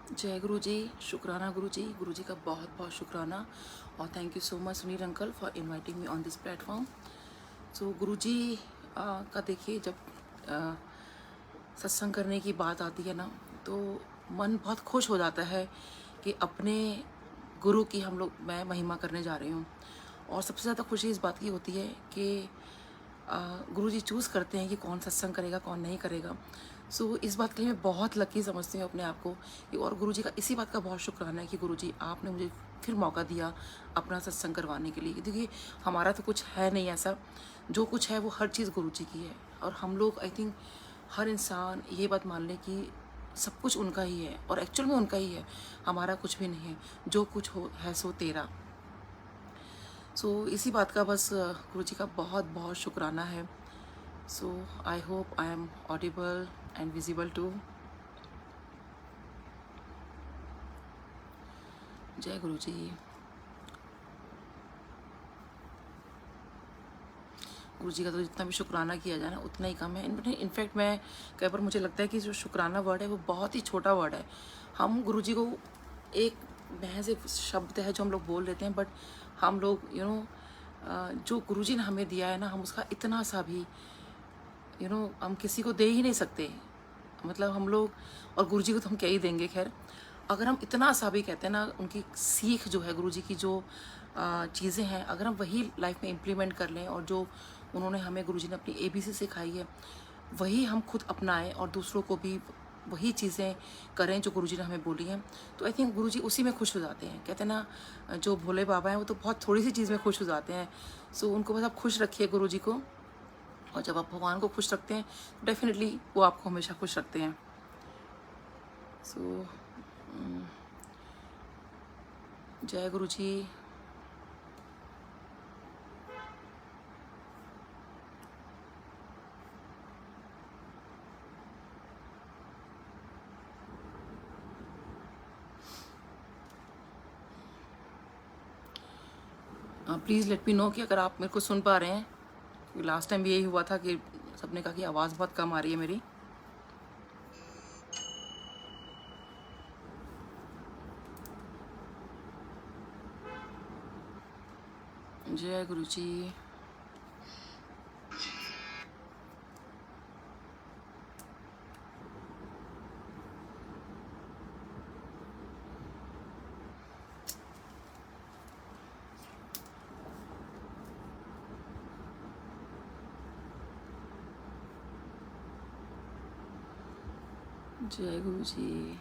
जय गुरु जी। शुक्राना गुरु जी का बहुत बहुत शुक्राना। और thank you so much Sunil uncle for inviting me on this platform. So Guru ji का देखिए, जब आ, सत्संग करने की बात आती है ना, तो मन बहुत खुश हो जाता है कि अपने गुरु की मैं महिमा करने जा रही हूँ। और सबसे ज़्यादा खुशी इस बात की होती है कि गुरु जी चूज़ करते हैं कि कौन सत्संग करेगा कौन नहीं करेगा। सो इस बात के लिए मैं बहुत लकी समझती हूँ अपने आप को और गुरु जी का इसी बात का बहुत शुक्राना है कि गुरु जी आपने मुझे फिर मौका दिया अपना सत्संग करवाने के लिए। देखिए, हमारा तो कुछ है नहीं ऐसा, जो कुछ है वो हर चीज़ गुरु जी की है। और हम लोग आई थिंक हर इंसान ये बात मान ले कि सब कुछ उनका ही है और एक्चुअल में उनका ही है, हमारा कुछ भी नहीं है। जो कुछ हो है सो तेरा। सो इसी बात का बस गुरु जी का बहुत बहुत शुक्राना है। So I hope I am audible and visible too. जय गुरु जी। गुरु जी का तो जितना भी शुक्राना किया जाए ना उतना ही कम है। इनफैक्ट मैं कई बार मुझे लगता है कि जो शुक्राना वर्ड है वो बहुत ही छोटा वर्ड है। हम गुरु जी को एक महज एक शब्द है जो हम लोग बोल देते हैं, बट हम लोग जो गुरु जी ने हमें दिया है ना, हम उसका इतना सा भी हम किसी को दे ही नहीं सकते। मतलब हम लोग, और गुरु जी को तो हम क्या ही देंगे। खैर, अगर हम इतना सा भी कहते हैं ना, उनकी सीख जो है गुरु जी की जो चीज़ें हैं, अगर हम वही लाइफ में इम्प्लीमेंट कर लें और जो उन्होंने हमें गुरु जी ने अपनी ABC सिखाई है वही हम खुद अपनाएं और दूसरों को भी वही चीज़ें करें जो गुरु जी ने हमें बोली हैं, तो आई थिंक गुरु जी उसी में खुश हो जाते हैं। कहते हैं ना, जो भोले बाबा हैं वो तो बहुत थोड़ी सी चीज़ में खुश हो जाते हैं। सो उनको बस आप खुश रखिए गुरु जी को, और जब आप भगवान को खुश रखते हैं तो डेफिनेटली वो आपको हमेशा खुश रखते हैं। सो जय गुरु जी। प्लीज़ लेट मी नो कि अगर आप मेरे को सुन पा रहे हैं। लास्ट टाइम भी यही हुआ था कि सबने कहा कि आवाज़ बहुत कम आ रही है मेरी। जय गुरु जी। जय गुरु जी।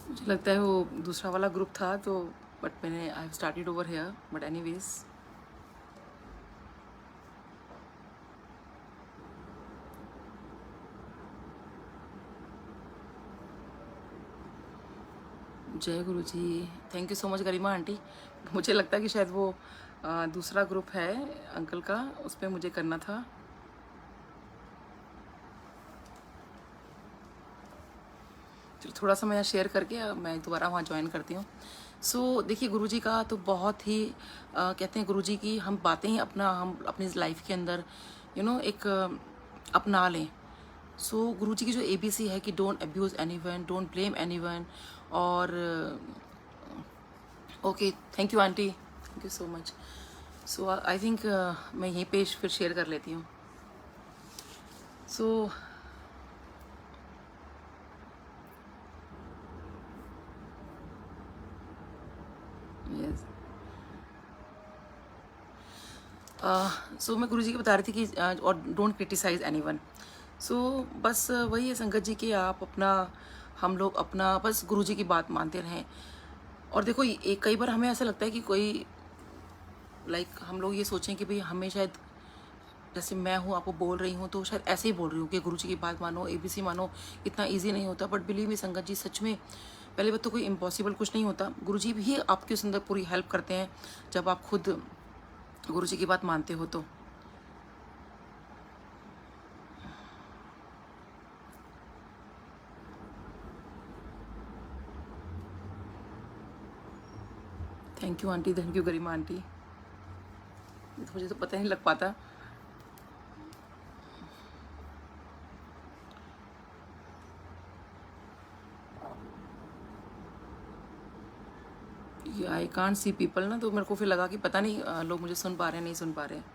मुझे लगता है वो दूसरा वाला ग्रुप था, तो बट मैंने I have started over here, but anyways. जय Guru ji. Thank you so much Garima aunty. मुझे लगता है कि शायद वो दूसरा ग्रुप है अंकल का, उस पर मुझे करना था। चलो थोड़ा सा मैं यहाँ शेयर करके मैं दोबारा वहाँ ज्वाइन करती हूँ। सो देखिए, गुरुजी का तो बहुत ही कहते हैं गुरुजी की हम बातें ही हम अपनी लाइफ के अंदर एक अपना लें। सो गुरुजी की जो ABC है कि don't abuse anyone, don't blame anyone. और okay, thank you aunty, thank you so much. So I think मैं यहीं पे फिर शेयर कर लेती हूँ। सो यस, सो मैं गुरुजी को बता रही थी कि और डोंट क्रिटिसाइज एनीवन। सो बस वही है संगत जी कि आप अपना, हम लोग अपना बस गुरुजी की बात मानते रहें। और देखो, कई बार हमें ऐसा लगता है कि कोई लाइक हम लोग ये सोचें कि भाई हमें शायद, जैसे मैं हूँ आपको बोल रही हूँ तो शायद ऐसे ही बोल रही हूँ कि गुरुजी की बात मानो, ABC मानो, इतना इजी नहीं होता। बट बिलीव मी संगत जी, सच में पहले बात तो कोई इम्पॉसिबल कुछ नहीं होता। गुरुजी भी आपके उस अंदर पूरी हेल्प करते हैं जब आप खुद गुरुजी की बात मानते हो तो। Thank you aunty, thank you Garima aunty. मुझे तो पता ही नहीं लग पाता। आई कांट सी पीपल ना, तो मेरे को फिर लगा कि पता नहीं लोग मुझे सुन पा रहे हैं नहीं सुन पा रहे हैं।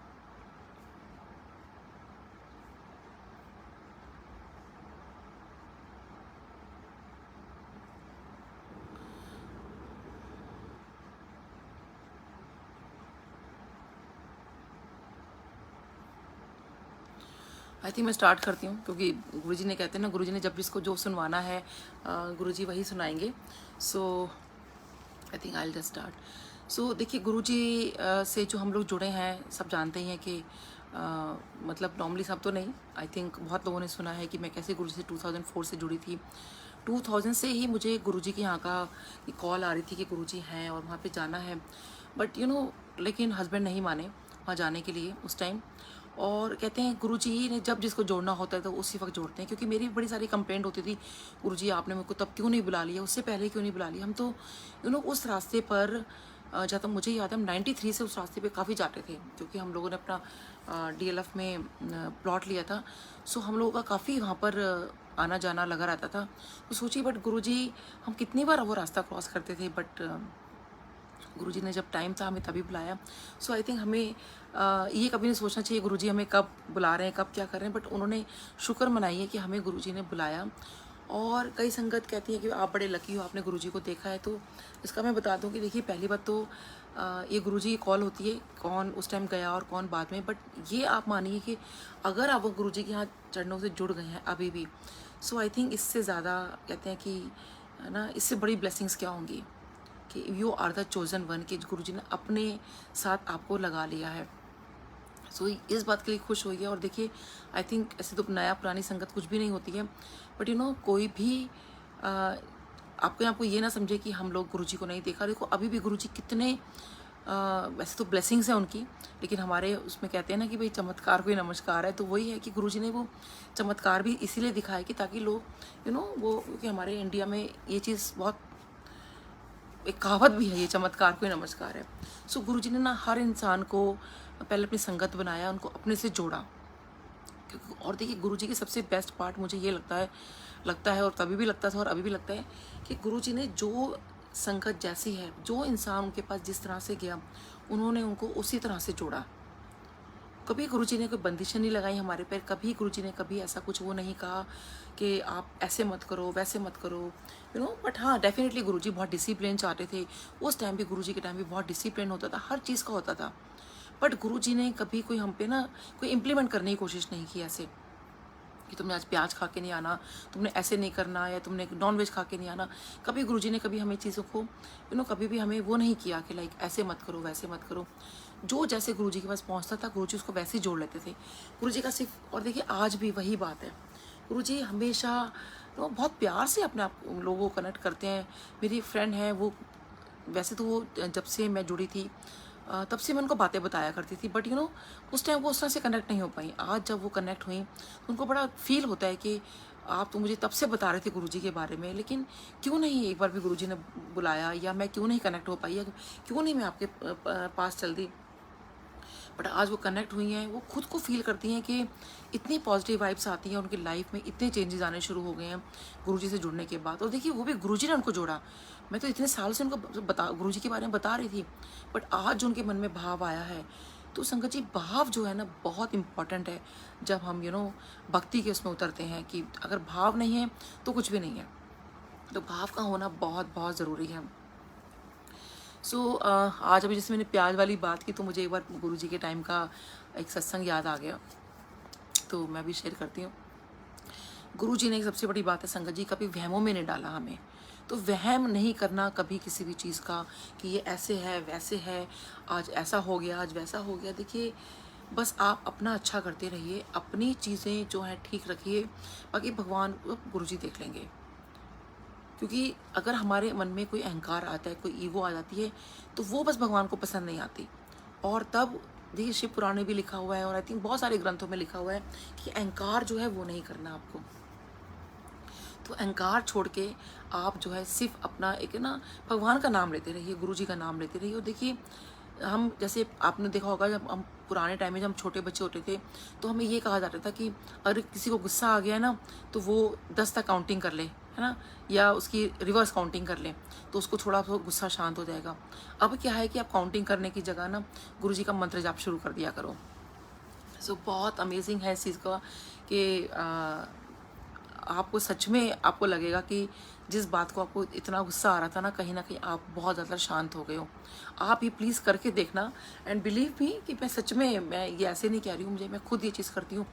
आई थिंक मैं स्टार्ट करती हूँ, क्योंकि गुरुजी ने कहते हैं ना, गुरुजी ने जब जिसको जो सुनवाना है गुरुजी वही सुनाएंगे। So I think I will just start. So देखिए, गुरुजी से जो हम लोग जुड़े हैं सब जानते ही हैं कि मतलब नॉर्मली सब तो नहीं, आई थिंक बहुत लोगों ने सुना है कि मैं कैसे गुरुजी से 2004 से जुड़ी थी। 2000 से ही मुझे गुरुजी के यहाँ का कॉल आ रही थी कि गुरुजी हैं और वहाँ पे जाना है। बट लेकिन हस्बैंड नहीं माने वहाँ जाने के लिए उस टाइम। और कहते हैं गुरुजी ने जब जिसको जोड़ना होता है तो उसी वक्त जोड़ते हैं, क्योंकि मेरी बड़ी सारी कंप्लेंट होती थी, गुरुजी आपने मेरे को तब क्यों नहीं बुला लिया, उससे पहले क्यों नहीं बुला लिया। हम तो उस रास्ते पर जहाँ तक मुझे याद है, हम 93 से उस रास्ते पे काफ़ी जाते थे, क्योंकि हम लोगों ने अपना DLF में प्लॉट लिया था। सो हम लोगों का काफ़ी वहाँ पर आना जाना लगा रहता था। तो सोचिए, बट गुरुजी, हम कितनी बार वो रास्ता क्रॉस करते थे, बट गुरुजी ने जब टाइम था हमें तभी बुलाया। सो आई थिंक हमें ये कभी नहीं सोचना चाहिए गुरुजी हमें कब बुला रहे हैं, कब क्या कर रहे हैं, बट उन्होंने शुक्र मनाई है कि हमें गुरुजी ने बुलाया। और कई संगत कहती है कि आप बड़े लकी हो, आपने गुरुजी को देखा है। तो इसका मैं बता दूं कि देखिए, पहली बात तो ये गुरुजी की कॉल होती है, कौन उस टाइम गया और कौन बाद में। बट ये आप मानिए कि अगर आप वो गुरुजी के यहाँ चरणों से जुड़ गए हैं अभी भी, सो आई थिंक इससे ज़्यादा कहते हैं कि है ना, इससे बड़ी ब्लेसिंग्स क्या होंगी कि you are the chosen one, कि गुरुजी ने अपने साथ आपको लगा लिया है। सो इस बात के लिए खुश होइए। और देखिए, आई थिंक ऐसे तो नया पुरानी संगत कुछ भी नहीं होती है, बट कोई भी आपको ये ना समझे कि हम लोग गुरुजी को नहीं देखा। देखो, अभी भी गुरुजी कितने वैसे तो ब्लेसिंग्स हैं उनकी, लेकिन हमारे उसमें कहते हैं ना कि भाई चमत्कार को ही नमस्कार है। तो वही है कि गुरुजी ने वो चमत्कार भी इसीलिए दिखाया कि ताकि लोग वो, क्योंकि हमारे इंडिया में ये चीज़ बहुत, एक कहावत भी है, ये चमत्कार को ही नमस्कार है। सो गुरुजी ने ना हर इंसान को पहले अपनी संगत बनाया, उनको अपने से जोड़ा। और देखिए, गुरुजी की सबसे बेस्ट पार्ट मुझे ये लगता है और तभी भी लगता था और अभी भी लगता है कि गुरुजी ने जो संगत जैसी है, जो इंसान उनके पास जिस तरह से गया, उन्होंने उनको उसी तरह से जोड़ा। कभी गुरुजी ने कोई बंदिशें नहीं लगाई हमारे पर, कभी गुरुजी ने कभी ऐसा कुछ वो नहीं कहा कि आप ऐसे मत करो वैसे मत करो, बट हाँ, डेफिनेटली गुरुजी बहुत डिसिप्लिन चाहते थे। उस टाइम भी, गुरुजी के टाइम भी बहुत डिसिप्लिन होता था, हर चीज़ का होता था। बट गुरुजी ने कभी कोई हम पे ना कोई इम्प्लीमेंट करने की कोशिश नहीं की ऐसे कि तुमने आज प्याज खा के नहीं आना, तुमने ऐसे नहीं करना, या तुमने नॉन वेज खा के नहीं आना। कभी गुरुजी ने कभी हमें चीज़ों को कभी भी हमें वो नहीं किया कि लाइक ऐसे मत करो वैसे मत करो। जो जैसे गुरुजी के पास पहुंचता था, गुरुजी उसको वैसे ही जोड़ लेते थे। गुरुजी का सिर्फ, और देखिए आज भी वही बात है, गुरुजी हमेशा बहुत प्यार से अपने आप लोगों को कनेक्ट करते हैं। मेरी फ्रेंड है वो, वैसे तो वो जब से मैं जुड़ी थी तब से मैं उनको बातें बताया करती थी, बट उस टाइम वो उस तरह से कनेक्ट नहीं हो पाई। आज जब वो कनेक्ट हुई तो उनको बड़ा फील होता है कि आप तो मुझे तब से बता रहे थे गुरुजी के बारे में, लेकिन क्यों नहीं एक बार भी गुरुजी ने बुलाया, या मैं क्यों नहीं कनेक्ट हो पाई, या क्यों नहीं मैं आपके पास चल दी। बट आज वो कनेक्ट हुई हैं, वो खुद को फील करती हैं कि इतनी पॉजिटिव वाइब्स आती हैं उनकी लाइफ में, इतने चेंजेस आने शुरू हो गए हैं गुरुजी से जुड़ने के बाद। और देखिए, वो भी गुरुजी ने उनको जोड़ा। मैं तो इतने साल से उनको गुरुजी के बारे में बता रही थी, बट आज जो उनके मन में भाव आया है, तो संगत जी, भाव जो है ना बहुत इंपॉर्टेंट है। जब हम भक्ति के उसमें उतरते हैं कि अगर भाव नहीं है तो कुछ भी नहीं है, तो भाव का होना बहुत बहुत ज़रूरी है। सो आज अभी जैसे मैंने प्याज वाली बात की, तो मुझे एक बार गुरुजी के टाइम का एक सत्संग याद आ गया, तो मैं भी शेयर करती हूँ। गुरुजी ने एक सबसे बड़ी बात है संगत जी, कभी वहमों में नहीं डाला हमें। तो वहम नहीं करना कभी किसी भी चीज़ का कि ये ऐसे है वैसे है, आज ऐसा हो गया आज वैसा हो गया। देखिए बस आप अपना अच्छा करते रहिए, अपनी चीज़ें जो हैं ठीक रखिए, बाकी भगवान गुरुजी देख लेंगे। क्योंकि अगर हमारे मन में कोई अहंकार आता है, कोई ईगो आ जाती है, तो वो बस भगवान को पसंद नहीं आती। और तब देखिए शिव पुराण में भी लिखा हुआ है और आई थिंक बहुत सारे ग्रंथों में लिखा हुआ है कि अहंकार जो है वो नहीं करना आपको। तो अहंकार छोड़ के आप जो है सिर्फ अपना एक ना भगवान का नाम लेते रहिए, गुरु जी का नाम लेते रहिए। और देखिए हम जैसे आपने देखा होगा, जब हम पुराने टाइम में जब हम छोटे बच्चे होते थे तो हमें ये कहा जाता था कि अगर किसी को गुस्सा आ गया ना तो वो 10 तक काउंटिंग कर ले, है ना, या उसकी रिवर्स काउंटिंग कर ले तो उसको थोड़ा सा गुस्सा शांत हो जाएगा। अब क्या है कि आप काउंटिंग करने की जगह ना गुरु जी का मंत्र जाप शुरू कर दिया करो। सो बहुत अमेजिंग है इस चीज़ का कि आपको सच में आपको लगेगा कि जिस बात को आपको इतना गुस्सा आ रहा था ना कहीं आप बहुत ज़्यादा शांत हो गए हो। आप ये प्लीज़ करके देखना एंड बिलीव मी कि मैं सच में, मैं ये ऐसे नहीं कह रही हूँ, मैं खुद ये चीज़ करती हूँ।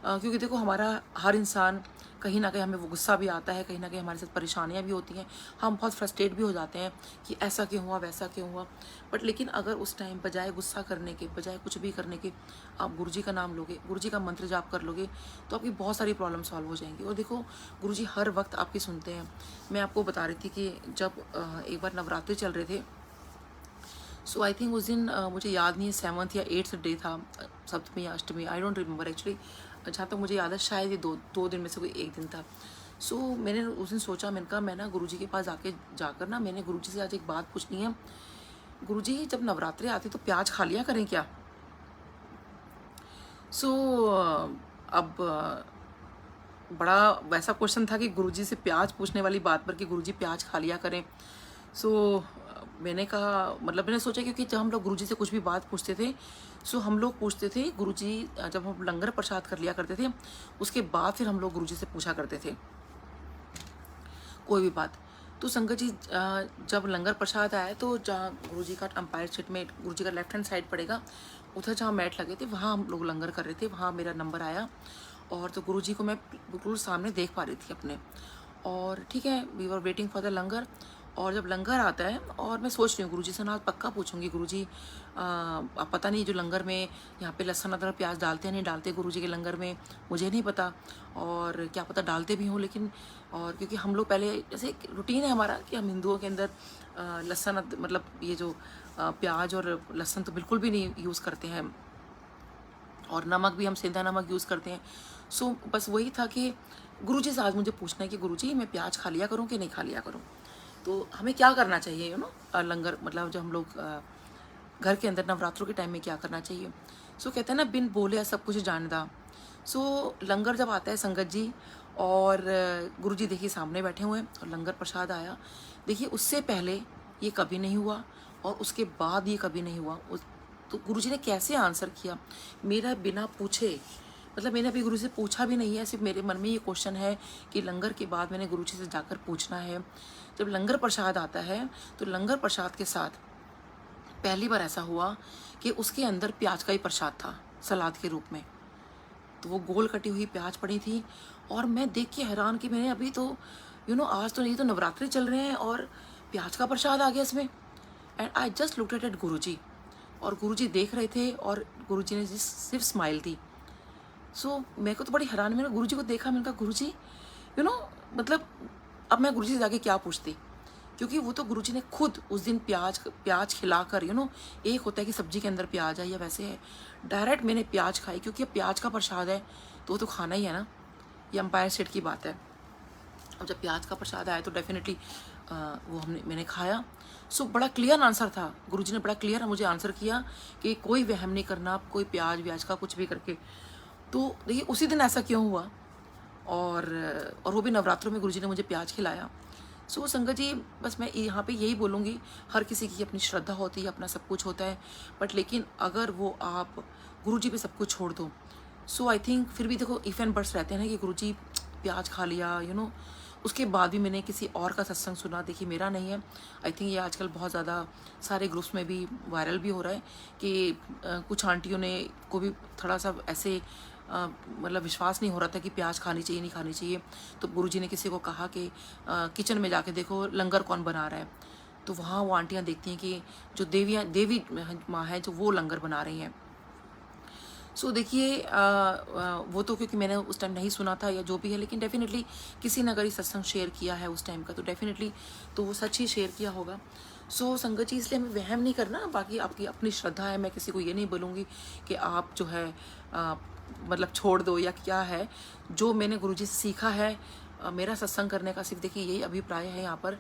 क्योंकि देखो हमारा हर इंसान कहीं ना कहीं हमें वो गुस्सा भी आता है, कहीं ना कहीं हमारे साथ परेशानियाँ भी होती हैं, हम बहुत फ्रस्ट्रेट भी हो जाते हैं कि ऐसा क्यों हुआ वैसा क्यों हुआ। बट लेकिन अगर उस टाइम बजाय गुस्सा करने के, बजाय कुछ भी करने के, आप गुरुजी का नाम लोगे, गुरुजी का मंत्र जाप कर लोगे तो आपकी बहुत सारी प्रॉब्लम सॉल्व हो जाएंगी। और देखो गुरुजी हर वक्त आपकी सुनते हैं। मैं आपको बता रही थी कि जब एक बार नवरात्रि चल रहे थे, सो आई थिंक उस दिन मुझे याद नहीं है 7th या 8th डे था, सप्तमी या अष्टमी, आई डोंट रिमेंबर एक्चुअली। जहाँ तक मुझे याद है शायद ये दो दिन में से कोई एक दिन था। सो मैंने उस दिन सोचा, मैंने कहा मैं ना गुरुजी के पास जाकर ना मैंने गुरुजी से आज एक बात पूछनी है। गुरुजी जब नवरात्रि आती तो प्याज खा लिया करें क्या? सो अब बड़ा वैसा क्वेश्चन था कि गुरुजी से प्याज पूछने वाली बात पर कि गुरुजी प्याज खा लिया करें। सो मैंने कहा, मतलब मैंने सोचा क्योंकि जब हम लोग गुरुजी से कुछ भी बात पूछते थे, सो हम लोग पूछते थे गुरुजी, जब हम लंगर प्रसाद कर लिया करते थे उसके बाद फिर हम लोग गुरुजी से पूछा करते थे कोई भी बात। तो संगत जी जब लंगर प्रसाद आया तो जहाँ गुरुजी का अंपायर सीट में गुरुजी का लेफ्ट हैंड साइड पड़ेगा, उधर जहाँ मैट लगे थे वहाँ हम लोग लंगर कर रहे थे, वहाँ मेरा नंबर आया और तो गुरुजी को मैं बिल्कुल सामने देख पा रही थी अपने। और ठीक है, we were waiting for the langar. और जब लंगर आता है और मैं सोच रही हूँ गुरुजी से ना पक्का पूछूंगी, गुरुजी आप पता नहीं जो लंगर में यहाँ पे लहसुन अदरक प्याज डालते हैं नहीं डालते गुरुजी के लंगर में, मुझे नहीं पता, और क्या पता डालते भी हों। लेकिन और क्योंकि हम लोग पहले जैसे रूटीन है हमारा कि हम हिंदुओं के अंदर लहसुन मतलब ये जो प्याज और लहसुन तो बिल्कुल भी नहीं यूज़ करते हैं, और नमक भी हम सेंधा नमक यूज़ करते हैं। सो बस वही था कि गुरुजी से आज मुझे पूछना है कि गुरुजी मैं प्याज खा लिया करूँ कि नहीं खा लिया करूँ, तो हमें क्या करना चाहिए, यू नो, लंगर मतलब जो हम लोग घर के अंदर नवरात्रों के टाइम में क्या करना चाहिए। सो कहते हैं ना बिन बोले सब कुछ जानदा। सो लंगर जब आता है संगत जी और गुरुजी देखिए सामने बैठे हुए हैं और लंगर प्रसाद आया, देखिए उससे पहले ये कभी नहीं हुआ और उसके बाद ये कभी नहीं हुआ। तो गुरुजी ने कैसे आंसर किया मेरा बिना पूछे, मतलब मैंने अभी गुरु से पूछा भी नहीं है, सिर्फ मेरे मन में ये क्वेश्चन है कि लंगर के बाद मैंने गुरुजी से जाकर पूछना है। जब लंगर प्रसाद आता है तो लंगर प्रसाद के साथ पहली बार ऐसा हुआ कि उसके अंदर प्याज का ही प्रसाद था सलाद के रूप में, तो वो गोल कटी हुई प्याज पड़ी थी। और मैं देख के हैरान कि मैंने अभी तो आज तो नहीं तो नवरात्रि चल रहे हैं और प्याज का प्रसाद आ गया इसमें। And I just looked at Guruji और गुरुजी देख रहे थे और गुरुजी ने सिर्फ स्माइल दी। सो मेरे को तो बड़ी हैरान, मैंने गुरुजी को देखा, मैंने कहा गुरुजी मतलब अब मैं गुरुजी से जाके क्या पूछती, क्योंकि वो तो गुरुजी ने खुद उस दिन प्याज खिलाकर एक होता है कि सब्जी के अंदर प्याज है या वैसे है, डायरेक्ट मैंने प्याज खाई क्योंकि अब प्याज का प्रसाद है तो वो तो खाना ही है ना, ये अंपायर सेट की बात है। अब जब प्याज का प्रसाद आया तो डेफिनेटली वो मैंने खाया। सो बड़ा क्लियर आंसर था, गुरुजी ने बड़ा क्लियर मुझे आंसर किया कि कोई वहम नहीं करना, कोई प्याज व्याज का कुछ भी करके। तो देखिए उसी दिन ऐसा क्यों हुआ, और वो भी नवरात्रों में गुरुजी ने मुझे प्याज खिलाया। सो संगत जी बस मैं यहाँ पे यही बोलूँगी, हर किसी की अपनी श्रद्धा होती है, अपना सब कुछ होता है, बट लेकिन अगर वो आप गुरुजी पे सब कुछ छोड़ दो, सो आई थिंक फिर भी देखो इफ एंड बट्स रहते हैं ना कि गुरुजी प्याज खा लिया उसके बाद भी मैंने किसी और का सत्संग सुना, देखिए मेरा नहीं है। आई थिंक ये आजकल बहुत ज़्यादा सारे ग्रुप्स में भी वायरल भी हो रहा है कि कुछ आंटियों ने को भी थोड़ा सा ऐसे मतलब विश्वास नहीं हो रहा था कि प्याज खानी चाहिए नहीं खानी चाहिए। तो गुरुजी ने किसी को कहा कि किचन में जाके देखो लंगर कौन बना रहा है। तो वहाँ वो आंटियाँ देखती हैं कि जो देवी माँ है जो वो लंगर बना रही हैं। सो देखिए वो तो क्योंकि मैंने उस टाइम नहीं सुना था या जो भी है, लेकिन डेफिनेटली किसी ने अगर ये सत्संग शेयर किया है उस टाइम का तो डेफिनेटली तो वो सच ही शेयर किया होगा। सो संगत जी इसलिए हमें वहम नहीं करना, बाकी आपकी अपनी श्रद्धा है, मैं किसी को ये नहीं बोलूँगी कि आप जो है मतलब छोड़ दो या क्या है। जो मैंने गुरुजी से सीखा है, मेरा सत्संग करने का सिर्फ देखिए यही अभिप्राय है यहाँ पर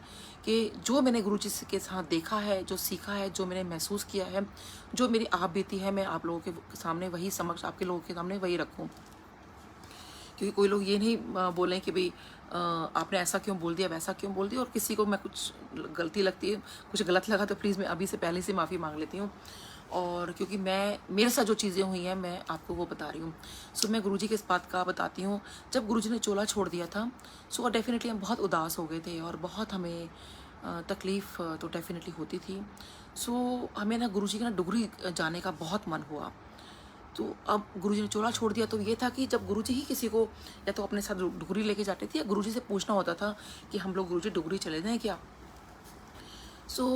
कि जो मैंने गुरुजी के साथ देखा है, जो सीखा है, जो मैंने महसूस किया है, जो मेरी आप बीती है, मैं आप लोगों के सामने वही समक्ष आपके लोगों के सामने वही रखूँ। क्योंकि कोई लोग ये नहीं बोलें कि भाई आपने ऐसा क्यों बोल दिया, वैसा क्यों बोल दिया, और किसी को मैं कुछ गलती लगती है, कुछ गलत लगा तो प्लीज़ मैं अभी से पहले से माफ़ी मांग लेती हूँ। और क्योंकि मैं मेरे साथ जो चीज़ें हुई हैं मैं आपको वो बता रही हूँ। सो मैं गुरुजी के इस बात का बताती हूँ। जब गुरुजी ने चोला छोड़ दिया था सो डेफिनेटली हम बहुत उदास हो गए थे और बहुत हमें तकलीफ़ तो डेफिनेटली होती थी। सो हमें ना गुरुजी के ना डुगरी जाने का बहुत मन हुआ। तो अब गुरुजी ने चोला छोड़ दिया तो ये था कि जब गुरुजी ही किसी को या तो अपने साथ डुगरी लेके जाते थे या गुरुजी से पूछना होता था कि हम लोग गुरुजी डुगरी चले जाएं क्या। सो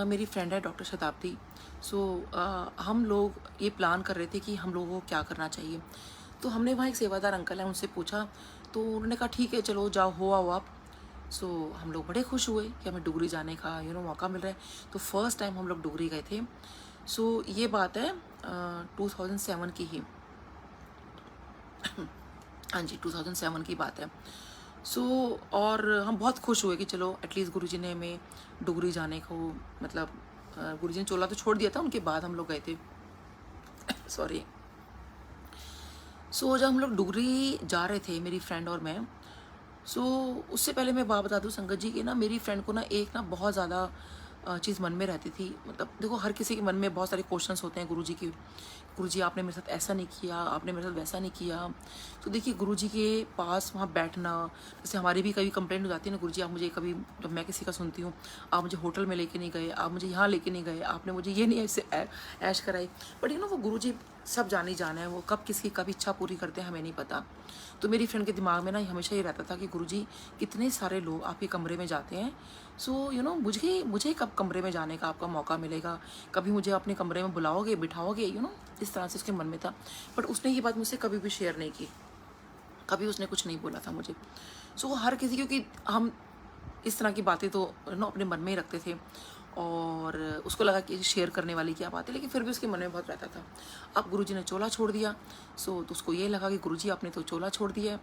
मेरी फ्रेंड है डॉक्टर शताब्दी। सो हम लोग ये प्लान कर रहे थे कि हम लोगों को क्या करना चाहिए। तो हमने वहाँ एक सेवादार अंकल हैं उनसे पूछा, तो उन्होंने कहा ठीक है चलो जाओ हो आओ आप। सो हम लोग बड़े खुश हुए कि हमें डुगरी जाने का मौका मिल रहा है। तो फर्स्ट टाइम हम लोग डुगरी गए थे। सो ये बात है 2007 की ही, हाँ जी 2007 की बात है। सो और हम बहुत खुश हुए कि चलो एटलीस्ट गुरुजी ने हमें डुगरी जाने को मतलब गुरुजी ने चोला तो छोड़ दिया था, उनके बाद हम लोग गए थे सॉरी। सो जब हम लोग डुगरी जा रहे थे मेरी फ्रेंड और मैं, सो उससे पहले मैं बात बता दूँ संगत जी कि ना मेरी फ्रेंड को ना एक ना बहुत ज़्यादा चीज़ मन में रहती थी। मतलब देखो हर किसी के मन में बहुत सारे क्वेश्चंस होते हैं गुरुजी की, गुरुजी आपने मेरे साथ ऐसा नहीं किया, आपने मेरे साथ वैसा नहीं किया। तो देखिए गुरुजी के पास वहाँ बैठना, जैसे हमारी भी कभी कंप्लेंट हो जाती है ना, गुरुजी आप मुझे कभी, जब मैं किसी का सुनती हूँ, आप मुझे होटल में लेके नहीं गए, आप मुझे यहाँ लेके नहीं गए, आपने मुझे ये नहीं ऐसे ऐश कराई। बट वो गुरुजी सब जानी जाना है, वो कब किसकी कब इच्छा पूरी करते हैं हमें नहीं पता। तो मेरी फ्रेंड के दिमाग में ना हमेशा ये रहता था कि गुरुजी कितने सारे लोग आपके कमरे में जाते हैं। सो मुझे कब कमरे में जाने का आपका मौका मिलेगा, कभी मुझे अपने कमरे में बुलाओगे, बिठाओगे, इस तरह से उसके मन में था। बट उसने ये बात मुझसे कभी भी शेयर नहीं की, कभी उसने कुछ नहीं बोला था मुझे। सो हर किसी, क्योंकि हम इस तरह की बातें तो अपने मन में ही रखते थे और उसको लगा कि शेयर करने वाली क्या बात है, लेकिन फिर भी उसके मन में बहुत रहता था। अब गुरुजी ने चोला छोड़ दिया तो उसको ये लगा कि गुरुजी आपने तो चोला छोड़ दिया है,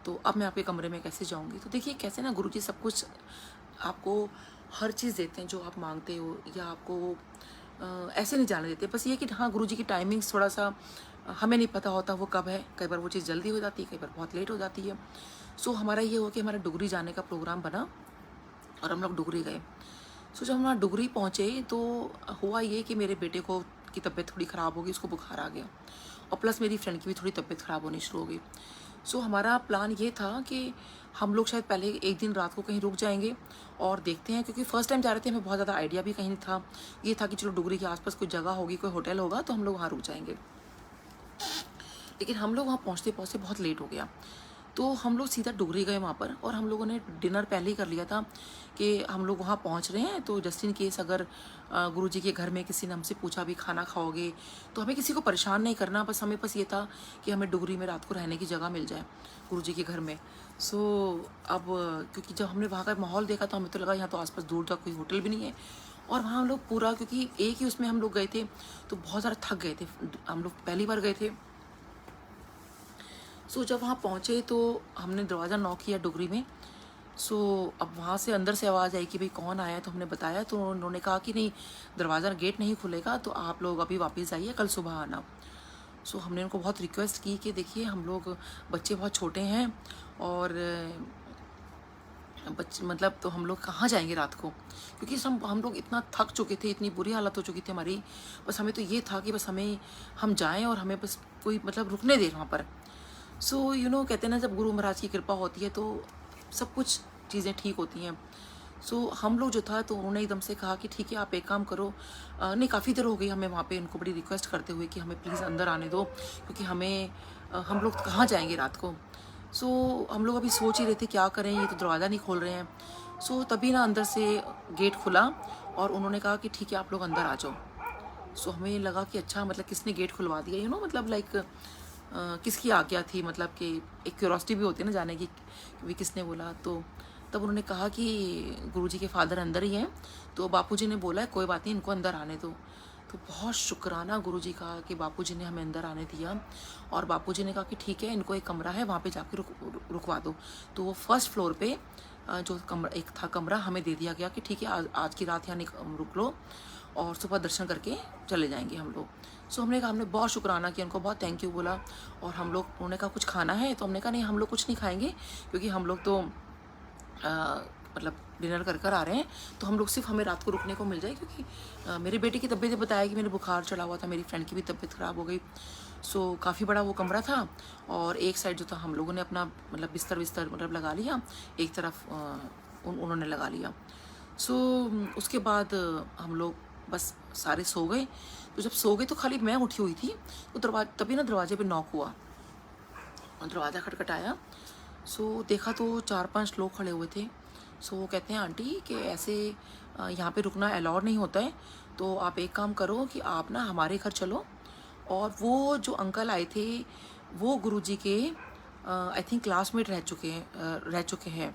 तो अब मैं आपके कमरे में कैसे जाऊंगी। तो देखिए कैसे ना गुरुजी सब कुछ आपको हर चीज़ देते हैं जो आप मांगते हो, या आपको ऐसे नहीं जाने देते। बस ये कि हाँ गुरुजी की टाइमिंग्स थोड़ा सा हमें नहीं पता होता वो कब है, कई बार वो चीज़ जल्दी हो जाती है, कई बार बहुत लेट हो जाती है। सो हमारा ये हुआ कि हमारा डुगरी जाने का प्रोग्राम बना और हम लोग डुगरी गए। सो जब हम वहाँ डुगरी पहुँचे तो हुआ ये कि मेरे बेटे को की तबीयत थोड़ी ख़राब हो गई, उसको बुखार आ गया, और प्लस मेरी फ्रेंड की भी थोड़ी तबीयत ख़राब होनी शुरू हो गई। सो हमारा प्लान ये था कि हम लोग शायद पहले एक दिन रात को कहीं रुक जाएंगे और देखते हैं, क्योंकि फ़र्स्ट टाइम जा रहे थे, हमें बहुत ज़्यादा आइडिया भी कहीं नहीं था। ये था कि चलो डुगरी के आसपास कोई जगह होगी, कोई होटल होगा तो हम लोग वहाँ रुक जाएंगे। लेकिन हम लोग वहाँ पहुँचते पहुँचते बहुत लेट हो गया, तो हम लोग सीधा डुगरी गए वहाँ पर, और हम लोगों ने डिनर पहले ही कर लिया था कि हम लोग वहाँ पहुँच रहे हैं, तो जस्ट इन केस अगर गुरुजी के घर में किसी ने हमसे पूछा भी खाना खाओगे, तो हमें किसी को परेशान नहीं करना, बस हमें बस ये था कि हमें डुगरी में रात को रहने की जगह मिल जाए गुरुजी के घर में। सो अब क्योंकि जब हमने वहाँ का माहौल देखा तो हमें तो लगा यहाँ तो आसपास दूर तक कोई होटल भी नहीं है, और वहाँ हम लोग पूरा, क्योंकि एक ही उसमें हम लोग गए थे तो बहुत ज़्यादा थक गए थे, हम लोग पहली बार गए थे। सो जब वहाँ पहुँचे तो हमने दरवाज़ा नॉक किया डुगरी में। सो अब वहाँ से अंदर से आवाज़ आई कि भाई कौन आया, तो हमने बताया, तो उन्होंने कहा कि नहीं दरवाज़ा गेट नहीं खुलेगा, तो आप लोग अभी वापस आइए, कल सुबह आना। सो हमने उनको बहुत रिक्वेस्ट की कि देखिए हम लोग बच्चे बहुत छोटे हैं और बच्चे मतलब तो हम लोग कहाँ जाएंगे रात को, क्योंकि हम लोग इतना थक चुके थे, इतनी बुरी हालत हो चुकी थी हमारी। बस हमें तो ये था कि बस हम जाएं और हमें बस कोई मतलब रुकने दे वहाँ पर। सो कहते हैं ना जब गुरु महाराज की कृपा होती है तो सब कुछ चीज़ें ठीक होती हैं। सो हम लोग जो था तो उन्होंने एकदम से कहा कि ठीक है आप एक काम करो, नहीं काफ़ी देर हो गई हमें वहाँ पे इनको बड़ी रिक्वेस्ट करते हुए कि हमें प्लीज़ अंदर आने दो, क्योंकि हमें हम लोग कहाँ जाएंगे रात को। सो हम लोग अभी सोच ही रहे थे क्या करें, ये तो दरवाज़ा नहीं खोल रहे हैं। सो तभी ना अंदर से गेट खुला और उन्होंने कहा कि ठीक है आप लोग अंदर आ जाओ। सो हमें लगा कि अच्छा मतलब किसने गेट खुलवा दिया, मतलब लाइक किसकी आज्ञा थी, मतलब कि एक क्यूरोसिटी भी होती है ना जाने की कि भी किसने बोला। तो तब उन्होंने कहा कि गुरुजी के फादर अंदर ही हैं, तो बापूजी ने बोला है कोई बात नहीं इनको अंदर आने दो। तो बहुत शुक्राना गुरुजी का कि बापूजी ने हमें अंदर आने दिया, और बापूजी ने कहा कि ठीक है इनको एक कमरा है वहाँ पे जाके रुकवा दो। तो वो फर्स्ट फ्लोर पे जो कमरा एक था कमरा हमें दे दिया गया कि ठीक है आज की रात यहाँ रुक लो और सुबह दर्शन करके चले जाएंगे हम लोग। सो हमने कहा, हमने बहुत शुक्राना किया, उनको बहुत थैंक यू बोला। और हम लोग, उन्होंने कहा कुछ खाना है, तो हमने कहा नहीं हम लोग कुछ नहीं खाएंगे, क्योंकि हम लोग तो मतलब डिनर कर कर आ रहे हैं, तो हम लोग सिर्फ हमें रात को रुकने को मिल जाए, क्योंकि मेरे बेटे की तबीयत बताया कि मेरे बुखार चढ़ा हुआ था, मेरी फ्रेंड की भी तबीयत ख़राब हो गई। सो काफ़ी बड़ा वो कमरा था, और एक साइड जो था हम लोगों ने अपना मतलब बिस्तर मतलब लगा लिया, एक तरफ उन्होंने लगा लिया। सो उसके बाद हम लोग बस सारे सो गए। तो जब सो गए तो खाली मैं उठी हुई थी, तो तभी ना दरवाजे पे नॉक हुआ, दरवाज़ा खटखटाया। सो देखा तो 4-5 लोग खड़े हुए थे। सो वो कहते हैं आंटी कि ऐसे यहाँ पे रुकना अलाउड नहीं होता है, तो आप एक काम करो कि आप ना हमारे घर चलो। और वो जो अंकल आए थे वो गुरुजी के आई थिंक क्लासमेट रह चुके हैं।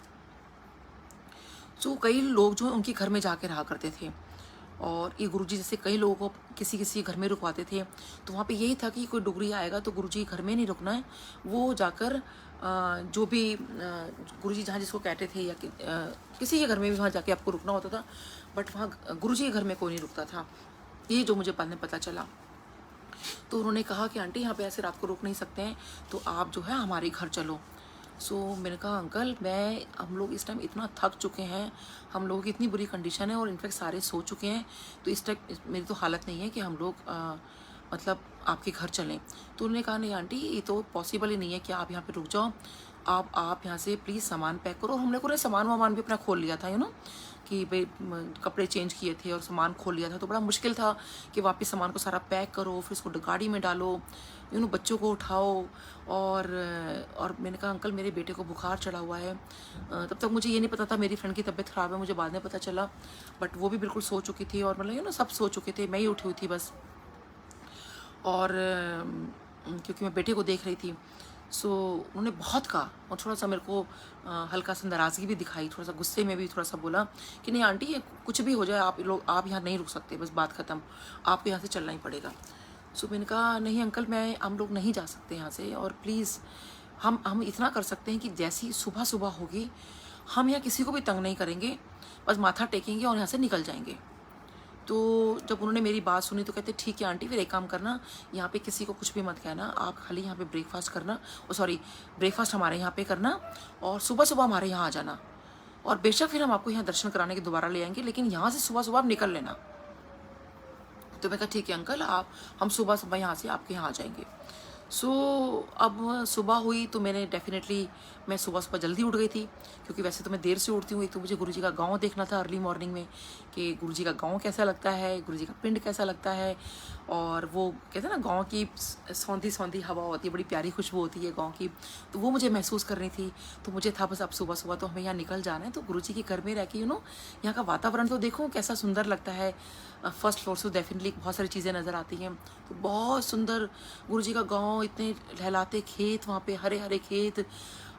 सो कई लोग जो है उनके घर में जाके रहा करते थे, और ये गुरुजी जैसे कई लोगों को किसी किसी घर में रुकवाते थे। तो वहाँ पे यही था कि कोई डुगरी आएगा तो गुरुजी घर में नहीं रुकना है, वो जाकर जो भी गुरुजी जहाँ जिसको कहते थे या किसी के घर में भी वहाँ जाके आपको रुकना होता था, बट वहाँ गुरुजी के घर में कोई नहीं रुकता था। ये जो मुझे बाद में पता चला। तो उन्होंने कहा कि आंटी यहाँ पे ऐसे रात को रुक नहीं सकते हैं, तो आप जो है हमारे घर चलो। सो मैंने कहा अंकल हम लोग इस टाइम इतना थक चुके हैं, हम लोगों की इतनी बुरी कंडीशन है, और इनफैक्ट सारे सो चुके हैं, तो इस टाइम मेरी तो हालत नहीं है कि हम लोग मतलब आपके घर चलें। तो उन्होंने कहा नहीं आंटी ये तो पॉसिबल ही नहीं है कि आप यहाँ पे रुक जाओ, आप यहाँ से प्लीज़ सामान पैक करो। और हमने को सामान वामान भी अपना खोल लिया था कि भाई कपड़े चेंज किए थे और सामान खोल लिया था, तो बड़ा मुश्किल था कि वापस सामान को सारा पैक करो, फिर उसको गाड़ी में डालो, बच्चों को उठाओ। और मैंने कहा अंकल मेरे बेटे को बुखार चढ़ा हुआ है। तब तक मुझे ये नहीं पता था मेरी फ्रेंड की तबीयत ख़राब है, मुझे बाद में पता चला, बट वो भी बिल्कुल सो चुकी थी, और मतलब सब सो चुके थे, मैं ही उठी हुई थी बस। और क्योंकि मैं बेटे को देख रही थी। सो उन्होंने बहुत कहा, और थोड़ा सा मेरे को हल्का सा नाराज़गी भी दिखाई, थोड़ा सा गुस्से में भी थोड़ा सा बोला कि नहीं आंटी ये कुछ भी हो जाए आप यहाँ नहीं रुक सकते, बस बात ख़त्म, आपको यहाँ से चलना ही पड़ेगा। सो मैंने कहा नहीं अंकल हम लोग नहीं जा सकते यहाँ से, और प्लीज़ हम इतना कर सकते हैं कि जैसी सुबह सुबह होगी हम यहाँ किसी को भी तंग नहीं करेंगे, बस माथा टेकेंगे और यहाँ से निकल जाएंगे। तो जब उन्होंने मेरी बात सुनी तो कहते ठीक है आंटी फिर एक काम करना, यहाँ पे किसी को कुछ भी मत कहना, आप खाली यहाँ पे ब्रेकफास्ट करना, ब्रेकफास्ट हमारे यहाँ पे करना, और सुबह सुबह हमारे यहाँ आ जाना, और बेशक फिर हम आपको यहाँ दर्शन कराने के दोबारा ले आएंगे, लेकिन यहाँ से सुबह सुबह आप निकल लेना। तो मैं कहा ठीक है अंकल हम सुबह सुबह यहाँ से आपके यहाँ आ जाएंगे। सो अब सुबह हुई तो मैं सुबह सुबह जल्दी उठ गई थी, क्योंकि वैसे तो मैं देर से उठती हूँ। तो मुझे गुरुजी का गांव देखना था अर्ली मॉर्निंग में, कि गुरुजी का गांव कैसा लगता है, गुरुजी का पिंड कैसा लगता है। और वो कहते हैं ना गांव की सौंधी सौंधी हवा होती है, बड़ी प्यारी खुशबू होती है गांव की, तो वो मुझे महसूस करनी थी। तो मुझे था बस अब सुबह सुबह तो हमें यहाँ निकल जाना है, तो गुरुजी के घर में रह के यहाँ का वातावरण तो देखो कैसा सुंदर लगता है। फर्स्ट फ्लोर से डेफिनेटली बहुत सारी चीज़ें नज़र आती हैं, तो बहुत सुंदर गुरुजी का गांव, इतने लहलाते खेत, वहाँ पे हरे हरे खेत,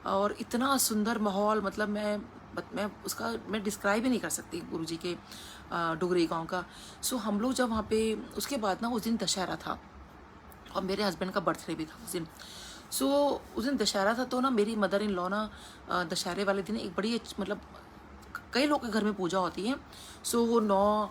और इतना सुंदर माहौल, मतलब मैं डिस्क्राइब ही नहीं कर सकती गुरुजी के डुगरी गांव का। सो हम लोग जब वहाँ पे, उसके बाद ना उस दिन दशहरा था और मेरे हस्बैंड का बर्थडे भी था उस दिन। सो उस दिन दशहरा था, तो ना मेरी मदर इन लॉ ना दशहरे वाले दिन एक बड़ी मतलब कई लोग के घर में पूजा होती है। सो वो 9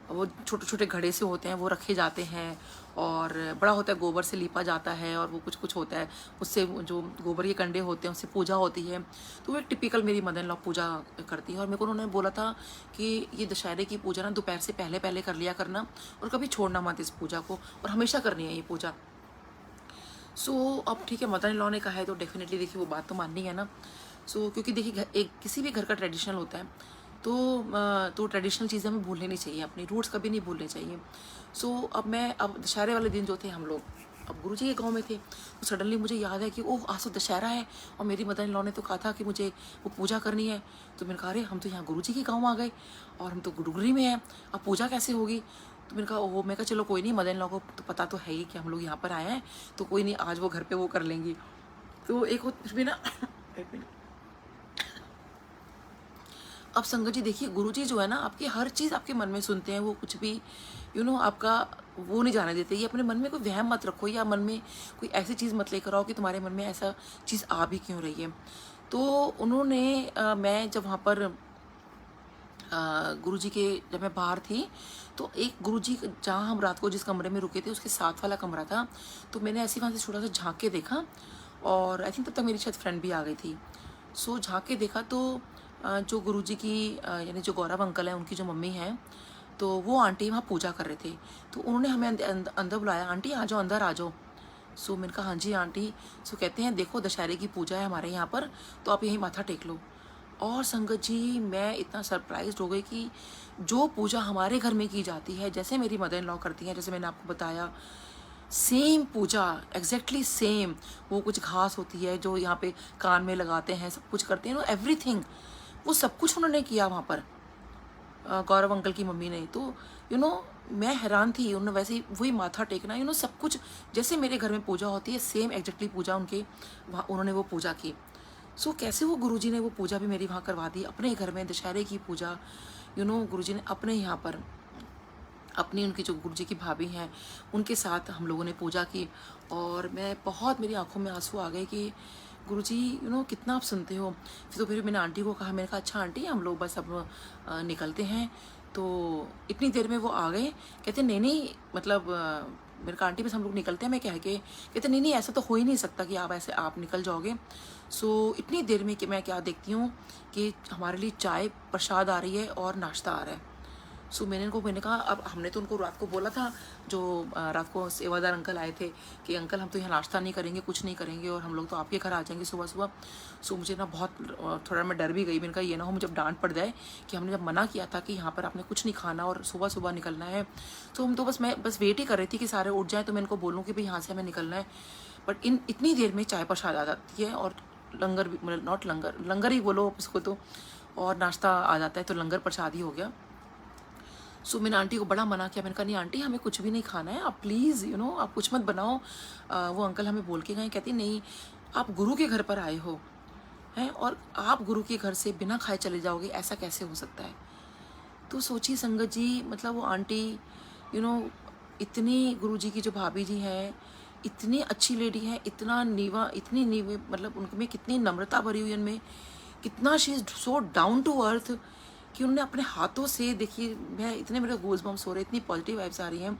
वो छोटे छोटे घड़े से होते हैं, वो रखे जाते हैं, और बड़ा होता है, गोबर से लीपा जाता है, और वो कुछ होता है, उससे जो गोबर के कंडे होते हैं उससे पूजा होती है। तो वो एक टिपिकल मेरी मदर इन लॉ पूजा करती है, और मेरे को उन्होंने बोला था कि ये दशहरे की पूजा ना दोपहर से पहले पहले कर लिया करना, और कभी छोड़ना मत इस पूजा को, और हमेशा करनी है ये पूजा। सो अब ठीक है, मदर इन लॉ ने कहा है तो डेफिनेटली देखिए वो बात तो माननी है ना। सो क्योंकि देखिए एक किसी भी घर का ट्रेडिशनल होता है, तो ट्रेडिशनल चीज़ें हमें भूलनी नहीं चाहिए, अपनी रूट्स कभी नहीं भूलने चाहिए। सो अब दशहरे वाले दिन जो थे हम लोग अब गुरुजी के गांव में थे, तो सडनली मुझे याद है कि ओह आज तो दशहरा है, और मेरी मदर इन लॉ ने तो कहा था कि मुझे वो पूजा करनी है। तो मैंने कहा अरे हम तो यहाँ गुरुजी के गाँव आ गए और हम तो गुडगुरी में हैं, अब पूजा कैसे होगी। तो मैंने कहा ओह, मैं कहा चलो कोई नहीं, मदर इन लॉ को तो पता तो है ही कि हम लोग यहाँ पर आए हैं, तो कोई नहीं, आज वो घर पर वो कर लेंगी। तो एक हो फिर भी ना एक मिनट। अब संगत जी देखिए, गुरुजी जो है ना आपकी हर चीज़ आपके मन में सुनते हैं, वो कुछ भी आपका वो नहीं जाने देते। ये अपने मन में कोई वहम मत रखो, या मन में कोई ऐसी चीज़ मत लेकर आओ कि तुम्हारे मन में ऐसा चीज़ आ भी क्यों रही है। तो उन्होंने मैं जब वहाँ पर गुरुजी के जब मैं बाहर थी, तो एक गुरुजी जहाँ हम रात को जिस कमरे में रुके थे उसके साथ वाला कमरा था, तो मैंने ऐसे वहाँ से छोटा सा झाँक के देखा, और आई थिंक तब तक मेरी शायद फ्रेंड भी आ गई थी। सो झाँक के देखा तो जो गुरुजी की यानी जो गौरव अंकल हैं उनकी जो मम्मी हैं, तो वो आंटी वहाँ पूजा कर रहे थे। तो उन्होंने हमें अंदर बुलाया, आंटी आ जाओ, अंदर आ जाओ। सो मैंने कहा हाँ जी आंटी। सो कहते हैं देखो दशहरे की पूजा है हमारे यहाँ पर, तो आप यहीं माथा टेक लो। और संगत जी मैं इतना सरप्राइज्ड हो गई कि जो पूजा हमारे घर में की जाती है, जैसे मेरी मदर इन लॉ करती हैं, जैसे मैंने आपको बताया, सेम पूजा एग्जैक्टली सेम। वो कुछ घास होती है जो यहाँ पे कान में लगाते हैं, सब कुछ करते हैं, एवरीथिंग वो सब कुछ उन्होंने किया वहाँ पर गौरव अंकल की मम्मी ने। तो मैं हैरान थी, उन्होंने वैसे ही वही माथा टेकना, सब कुछ जैसे मेरे घर में पूजा होती है सेम एग्जैक्टली पूजा उनके वहाँ उन्होंने वो पूजा की। सो कैसे वो गुरुजी ने वो पूजा भी मेरी वहाँ करवा दी अपने घर में, दशहरे की पूजा गुरुजी ने अपने यहाँ पर अपनी उनकी जो गुरुजी की भाभी हैं उनके साथ हम लोगों ने पूजा की। और मैं बहुत, मेरी आंखों में आंसू आ गए कि गुरुजी कितना आप सुनते हो। फिर मैंने आंटी को कहा, मैंने कहा अच्छा आंटी हम लोग बस अब निकलते हैं। तो इतनी देर में वो आ गए, कहते नहीं नहीं मतलब मेरे कहा आंटी बस हम लोग निकलते हैं, मैं कह के कहते नहीं नहीं ऐसा तो हो ही नहीं सकता कि आप ऐसे आप निकल जाओगे। सो इतनी देर में कि मैं क्या देखती हूँ कि हमारे लिए चाय प्रसाद आ रही है और नाश्ता आ रहा है। सो मैंने कहा अब हमने तो उनको रात को बोला था, जो रात को सेवादार अंकल आए थे, कि अंकल हम तो यहाँ नाश्ता नहीं करेंगे, कुछ नहीं करेंगे, और हम लोग तो आपके घर आ जाएंगे सुबह सुबह। सो मुझे ना बहुत थोड़ा मैं डर भी गई। मैंने कहा ये ना हो मुझे जब डांट पड़ जाए कि हमने जब मना किया था कि यहाँ पर आपने कुछ नहीं खाना और सुबह सुबह निकलना है। तो हम तो मैं बस वेट ही कर रही थी कि सारे उठ जाएँ तो मैं इनको बोलूँ कि भाई यहाँ से हमें निकलना है। बट इतनी देर में चाय प्रसाद आ जाती है, और लंगर भी, मतलब नॉट लंगर ही बोलो उसको तो, और नाश्ता आ जाता है, तो लंगर प्रसाद ही हो गया। सो मैंने आंटी को बड़ा मना किया, मैंने कहा नहीं आंटी हमें कुछ भी नहीं खाना है, आप प्लीज़ आप कुछ मत बनाओ। वो अंकल हमें बोल के गए, कहती नहीं आप गुरु के घर पर आए हो हैं और आप गुरु के घर से बिना खाए चले जाओगे, ऐसा कैसे हो सकता है। तो सोचिए संगत जी, मतलब वो आंटी इतनी गुरुजी की जो भाभी जी हैं इतनी अच्छी लेडी है, इतनी नीवा मतलब उनमें कितनी नम्रता भरी हुई, उनमें कितना she is so down to earth कि उन्होंने अपने हाथों से, देखिए मैं इतने मेरे गूज़ बम्स हो रहे, इतनी पॉजिटिव वाइब्स आ रही हैं,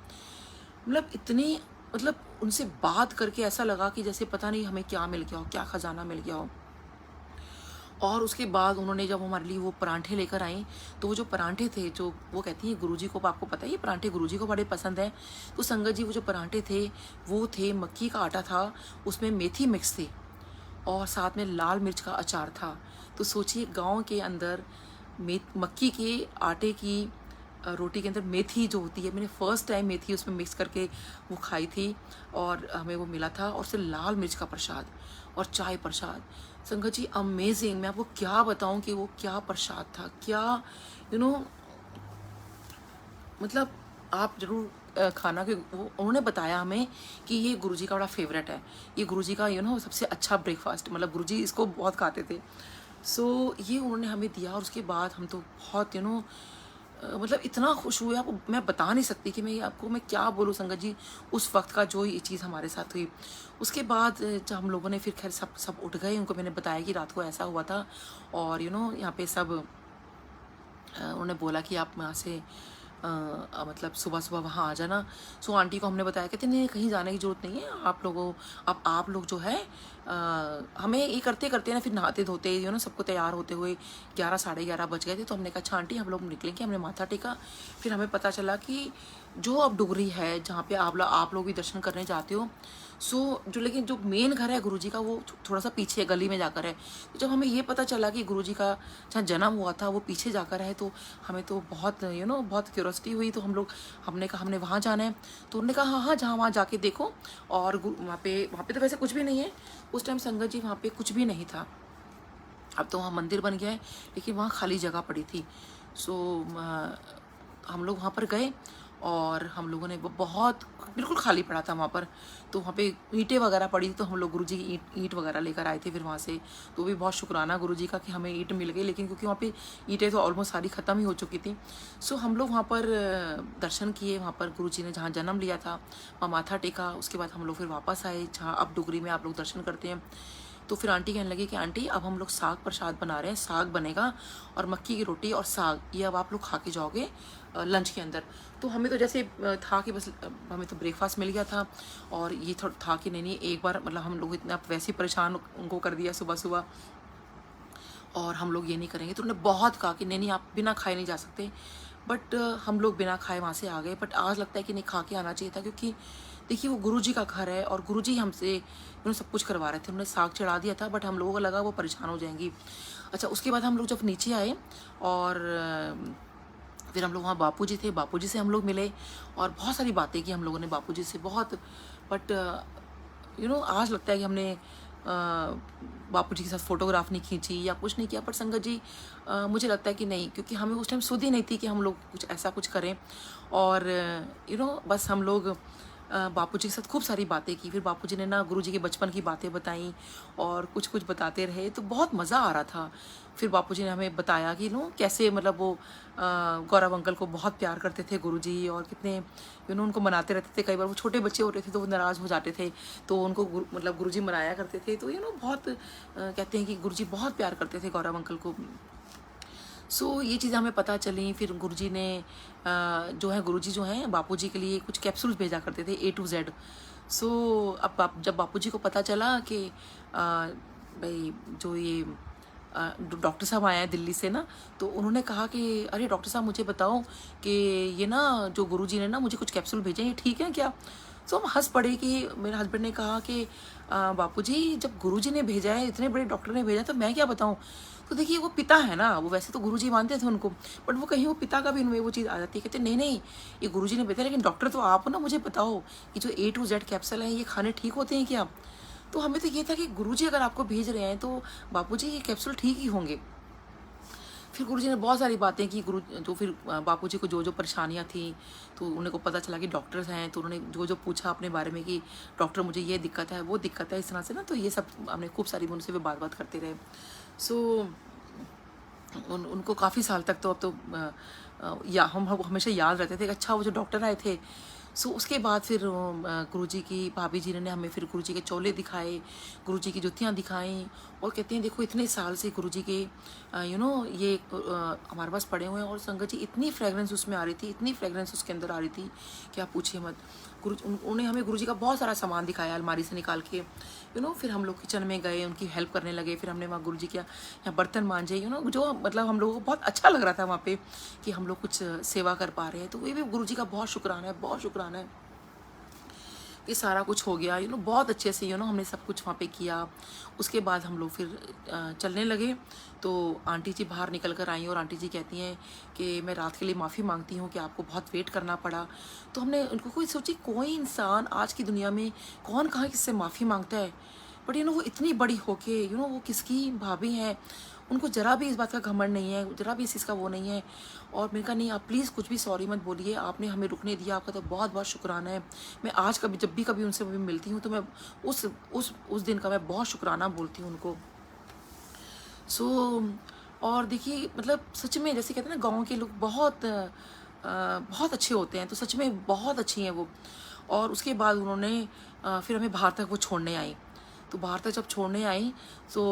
मतलब उनसे बात करके ऐसा लगा कि जैसे पता नहीं हमें क्या मिल गया हो, क्या ख़जाना मिल गया हो। और उसके बाद उन्होंने जब हमारे लिए वो परांठे लेकर आई, तो वो जो परांठे थे, जो वो कहती हैं गुरुजी को, आपको पता है ये परांठे गुरुजी को बड़े पसंद हैं। तो संगत जी वो जो परांठे थे वो थे, मक्की का आटा था, उसमें मेथी मिक्स थी और साथ में लाल मिर्च का अचार था। तो सोचिए गांव के अंदर मक्की के आटे की रोटी के अंदर मेथी जो होती है, मैंने फ़र्स्ट टाइम मेथी उसमें मिक्स करके वो खाई थी और हमें वो मिला था, और फिर लाल मिर्च का प्रसाद और चाय प्रसाद। संगत जी अमेजिंग, मैं आपको क्या बताऊं कि वो क्या प्रसाद था, क्या मतलब आप जरूर खाना के, वो उन्होंने बताया हमें कि ये गुरुजी का बड़ा फेवरेट है, ये गुरुजी का सबसे अच्छा ब्रेकफास्ट, मतलब गुरुजी इसको बहुत खाते थे। सो ये उन्होंने हमें दिया, और उसके बाद हम तो बहुत मतलब इतना खुश हुए, आपको मैं बता नहीं सकती कि मैं क्या बोलूँ संगत जी, उस वक्त का जो ये चीज़ हमारे साथ हुई। उसके बाद जब हम लोगों ने फिर खैर सब उठ गए, उनको मैंने बताया कि रात को ऐसा हुआ था, और यहाँ पे सब उन्होंने बोला कि आप यहाँ से मतलब सुबह सुबह वहाँ आ जाना। सो आंटी को हमने बताया, कहते नहीं कहीं जाने की ज़रूरत नहीं है, आप लोग जो है हमें ये करते करते ना फिर नहाते धोते सबको तैयार होते हुए 11 साढ़े 11 बज गए थे। तो हमने कहा अच्छा आंटी हम लोग निकलेंगे, हमने माथा टेका। फिर हमें पता चला कि जो अब डुगरी है जहाँ पे आप लोग भी दर्शन करने जाते हो, सो जो लेकिन जो मेन घर है गुरुजी का वो थोड़ा सा पीछे गली में जाकर है। तो जब हमें ये पता चला कि गुरुजी का जहाँ जन्म हुआ था वो पीछे जाकर है, तो हमें तो बहुत बहुत क्यूरोसिटी हुई। तो हमने कहा हमने वहाँ जाना है। तो उन्होंने कहा हाँ हाँ जहाँ वहाँ जाके देखो। और वहाँ पे तो वैसे कुछ भी नहीं है उस टाइम संगत जी, वहाँ पे कुछ भी नहीं था। अब तो वहाँ मंदिर बन गया है, लेकिन वहाँ खाली जगह पड़ी थी। सो हम लोग वहाँ पर गए और हम लोगों ने बहुत बिल्कुल खाली पड़ा था वहाँ पर। तो वहाँ पे ईंटें वगैरह पड़ी, तो हम लोग गुरुजी की ईंट वगैरह लेकर आए थे फिर वहाँ से। तो भी बहुत शुक्राना गुरुजी का कि हमें ईंट मिल गई, लेकिन क्योंकि वहाँ पे ईंटें तो ऑलमोस्ट सारी ख़त्म ही हो चुकी थी। सो हम लोग वहाँ पर दर्शन किए, वहाँ पर गुरुजी ने जहाँ जन्म लिया था वहाँ माथा टेका। उसके बाद हम लोग फिर वापस आए जहाँ अब डुगरी में आप लोग दर्शन करते हैं। तो फिर आंटी कहने लगी कि आंटी अब हम लोग साग प्रसाद बना रहे हैं, साग बनेगा और मक्की की रोटी और साग, ये अब आप लोग खा के जाओगे लंच के अंदर। तो हमें तो जैसे था कि बस हमें तो ब्रेकफास्ट मिल गया था, और ये था कि नहीं एक बार मतलब हम लोग इतना वैसे ही परेशान उनको कर दिया सुबह सुबह, और हम लोग ये नहीं करेंगे। तो उन्होंने बहुत कहा कि नहीं आप बिना खाए नहीं जा सकते। बट हम लोग बिना खाए वहाँ से आ गए। बट आज लगता है कि नहीं खा के आना चाहिए था, क्योंकि देखिए वो गुरुजी का घर है और गुरुजी हमसे सब कुछ करवा रहे थे। उन्होंने साग चढ़ा दिया था, बट हम लोगों को लगा वो परेशान हो जाएंगी। अच्छा उसके बाद हम लोग जब नीचे आए और फिर हम लोग वहाँ बापूजी थे, बापूजी से हम लोग मिले और बहुत सारी बातें की हम लोगों ने बापूजी से बहुत। बट आज लगता है कि हमने बापूजी के साथ फ़ोटोग्राफ नहीं खींची या कुछ नहीं किया। पर संगत जी मुझे लगता है कि नहीं, क्योंकि हमें उस टाइम सुध ही नहीं थी कि हम लोग कुछ ऐसा कुछ करें। और बस हम लोग बापूजी के साथ खूब सारी बातें की। फिर बापूजी ने ना गुरुजी के बचपन की बातें बताई और कुछ कुछ बताते रहे, तो बहुत मज़ा आ रहा था। फिर बापूजी ने हमें बताया कि कैसे मतलब वो गौरव अंकल को बहुत प्यार करते थे गुरुजी, और कितने उनको मनाते रहते थे। कई बार वो छोटे बच्चे होते थे तो वो नाराज़ हो जाते थे, तो उनको मतलब गुरुजी मनाया करते थे। तो बहुत कहते हैं कि गुरुजी बहुत प्यार करते थे गौरव अंकल को। सो ये चीज़ें हमें पता चली। फिर गुरुजी ने जो है गुरुजी जो हैं बापूजी के लिए कुछ कैप्सूल्स भेजा करते थे A to Z। सो अब जब बापूजी को पता चला कि भाई जो ये डॉक्टर साहब आए हैं दिल्ली से ना, तो उन्होंने कहा कि अरे डॉक्टर साहब मुझे बताओ कि ये ना जो गुरुजी ने ना मुझे कुछ कैप्सूल भेजे, ये ठीक है क्या? सो हम हंस पड़े कि मेरे हस्बैंड ने कहा कि बापूजी जब गुरुजी ने भेजा है, इतने बड़े डॉक्टर ने भेजा, तो मैं क्या बताऊं। तो देखिए वो पिता है ना, वो वैसे तो गुरुजी मानते थे उनको, बट वो कहीं वो पिता का भी उनमें वो चीज़ आ जाती है। कहते नहीं नहीं ये गुरुजी ने भेजा, लेकिन डॉक्टर तो आप हो ना, मुझे बताओ कि जो A to Z कैप्सूल है ये खाने ठीक होते हैं क्या? तो हमें तो ये था कि गुरुजी अगर आपको भेज रहे हैं तो बापूजी ये कैप्सूल ठीक ही होंगे। फिर गुरुजी ने बहुत सारी बातें की। तो फिर बापूजी को जो जो परेशानियां थी, तो उन्हें को पता चला कि डॉक्टर्स हैं, तो उन्होंने जो जो पूछा अपने बारे में कि डॉक्टर मुझे ये दिक्कत है वो दिक्कत है, इस तरह से ना। तो ये सब हमने खूब सारी उनसे भी बात करते रहे। सो उनको काफ़ी साल तक तो अब तो हम हमेशा याद रहते थे कि अच्छा वो जो डॉक्टर आए थे। सो उसके बाद फिर गुरुजी की भाभी जी ने हमें फिर गुरुजी के चोले दिखाए, गुरुजी की जुतियाँ दिखाई, और कहते हैं देखो इतने साल से गुरुजी के ये हमारे पास पड़े हुए हैं। और संगत जी इतनी फ्रेगरेंस उसमें आ रही थी, इतनी फ्रेगरेंस उसके अंदर आ रही थी कि आप पूछिए मत। उन्होंने हमें गुरुजी का बहुत सारा सामान दिखाया अलमारी से निकाल के। फिर हम लोग किचन में गए, उनकी हेल्प करने लगे। फिर हमने वहाँ गुरुजी के यहाँ बर्तन मांजे, जो मतलब हम लोगों को बहुत अच्छा लग रहा था वहाँ पे कि हम लोग कुछ सेवा कर पा रहे हैं। तो ये भी गुरुजी का बहुत शुक्राना है, बहुत शुक्राना है कि सारा कुछ हो गया। बहुत अच्छे से हमने सब कुछ वहाँ पे किया। उसके बाद हम लोग फिर चलने लगे। तो आंटी जी बाहर निकल कर आई और आंटी जी कहती हैं कि मैं रात के लिए माफ़ी मांगती हूँ कि आपको बहुत वेट करना पड़ा। तो हमने उनको कोई सोची, कोई इंसान आज की दुनिया में कौन कहाँ किससे माफ़ी मांगता है, बट वो इतनी बड़ी होके वो किसकी भाभी हैं, उनको ज़रा भी इस बात का घमंड नहीं है, ज़रा भी इस चीज़ का वो नहीं है। और मैंने कहा नहीं आप प्लीज़ कुछ भी सॉरी मत बोलिए, आपने हमें रुकने दिया, आपका तो बहुत बहुत शुक्राना है। मैं आज कभी जब भी कभी उनसे मिलती हूँ तो मैं उस दिन का मैं बहुत शुक्राना बोलती हूँ उनको। सो और देखिए मतलब सच में जैसे कहते हैं ना गाँव के लोग बहुत अच्छे होते हैं, तो सच में बहुत अच्छी हैं वो। और उसके बाद उन्होंने फिर हमें बाहर तक वो छोड़ने आई। तो बाहर तक जब छोड़ने आई तो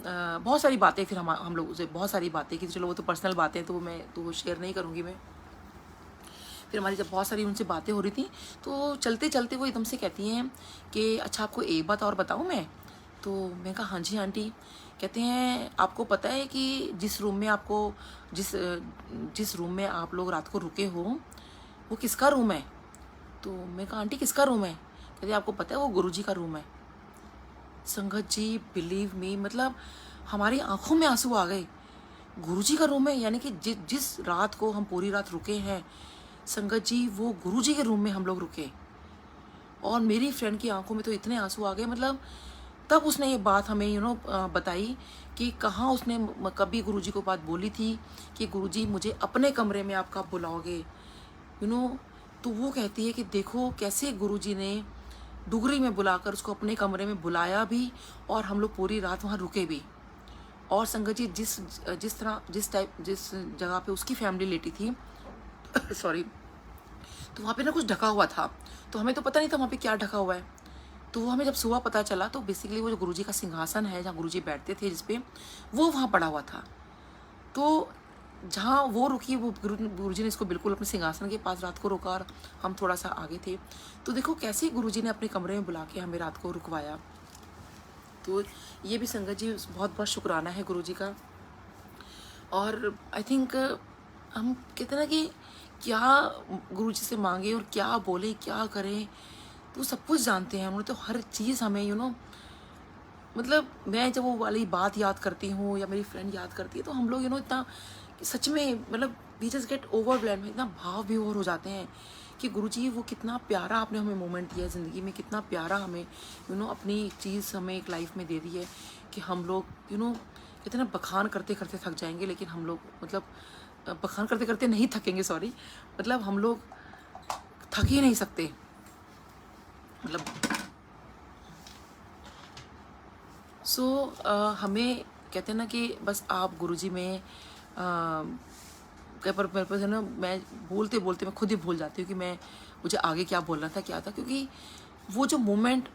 बहुत सारी बातें फिर हम लोग से बहुत सारी बातें की। चलो वो तो पर्सनल बातें तो मैं तो शेयर नहीं करूँगी मैं। फिर हमारी जब बहुत सारी उनसे बातें हो रही थी, तो चलते चलते वो एकदम से कहती हैं कि अच्छा आपको एक बात और बताऊँ मैं, तो मैं कहा हाँ जी आंटी। कहते हैं आपको पता है कि जिस रूम में आपको जिस जिस रूम में आप लोग रात को रुके हो वो किसका रूम है? तो मैं कहा आंटी किसका रूम है? कहते आपको पता है वो गुरुजी का रूम है। संगत जी बिलीव मी, मतलब हमारी आंखों में आंसू आ गए। गुरुजी का रूम है, यानी कि जिस रात को हम पूरी रात रुके हैं संगत जी, वो गुरुजी के रूम में हम लोग रुके। और मेरी फ्रेंड की आंखों में तो इतने आंसू आ गए, मतलब तब उसने ये बात हमें बताई कि कहाँ उसने कभी गुरुजी को बात बोली थी कि गुरुजी मुझे अपने कमरे में आप कब बुलाओगे, तो वो कहती है कि देखो कैसे गुरुजी ने डुगरी में बुलाकर उसको अपने कमरे में बुलाया भी और हम लोग पूरी रात वहाँ रुके भी। और संगत जी जिस जगह पे उसकी फैमिली लेटी थी सॉरी, तो वहाँ पे ना कुछ ढका हुआ था, तो हमें तो पता नहीं था वहाँ पे क्या ढका हुआ है। तो वो हमें जब सुबह पता चला तो बेसिकली वो जो गुरुजी का सिंहासन है जहाँ गुरुजी बैठते थे जिसपे, वो वहाँ पड़ा हुआ था। तो जहाँ वो रुकी वो गुरुजी ने इसको बिल्कुल अपने सिंहासन के पास रात को रोका और हम थोड़ा सा आगे थे। तो देखो कैसे गुरुजी ने अपने कमरे में बुला के हमें रात को रुकवाया। तो ये भी संगत जी बहुत बहुत शुक्राना है गुरुजी का। और आई थिंक हम कहते ना कि क्या गुरुजी से मांगे और क्या बोले क्या करें, तो सब कुछ जानते हैं उन्होंने, तो हर चीज़ हमें मतलब मैं जब वो वाली बात याद करती हूँ या मेरी फ्रेंड याद करती है तो हम लोग इतना सच में मतलब वी जस्ट गेट ओवरवेल्म्ड, इतना भाव विभोर हो जाते हैं कि गुरुजी वो कितना प्यारा आपने हमें मोमेंट दिया है ज़िंदगी में, कितना प्यारा हमें अपनी एक चीज़ हमें एक लाइफ में दे दी है कि हम लोग कहते हैं ना बखान करते करते थक जाएंगे, लेकिन हम लोग मतलब बखान करते करते नहीं थकेंगे, सॉरी, मतलब हम लोग थक ही नहीं सकते। मतलब हमें कहते हैं ना कि बस आप गुरुजी में पर मेरे पास है ना, मैं बोलते बोलते मैं खुद ही भूल जाती हूँ कि मुझे आगे क्या बोलना था क्या था, क्योंकि वो जो मोमेंट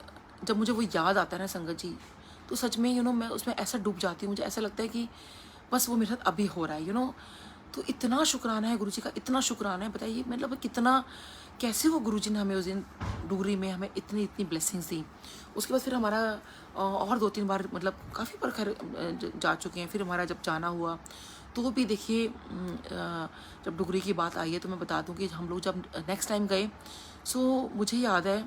जब मुझे वो याद आता है ना संगत जी, तो सच में मैं उसमें ऐसा डूब जाती हूँ, मुझे ऐसा लगता है कि बस वो मेरे साथ अभी हो रहा है तो इतना शुक्राना है गुरुजी का, इतना शुक्राना है, बताइए मतलब कितना कैसे वो गुरुजी ने हमें उस दिन डुगरी में हमें इतनी इतनी ब्लेसिंग्स दी। उसके बाद फिर हमारा और 2-3 बार मतलब काफ़ी बार खैर जा चुके हैं, फिर हमारा जब जाना हुआ तो भी देखिए जब डुगरी की बात आई है तो मैं बता दूं कि हम लोग जब नेक्स्ट टाइम गए, मुझे याद है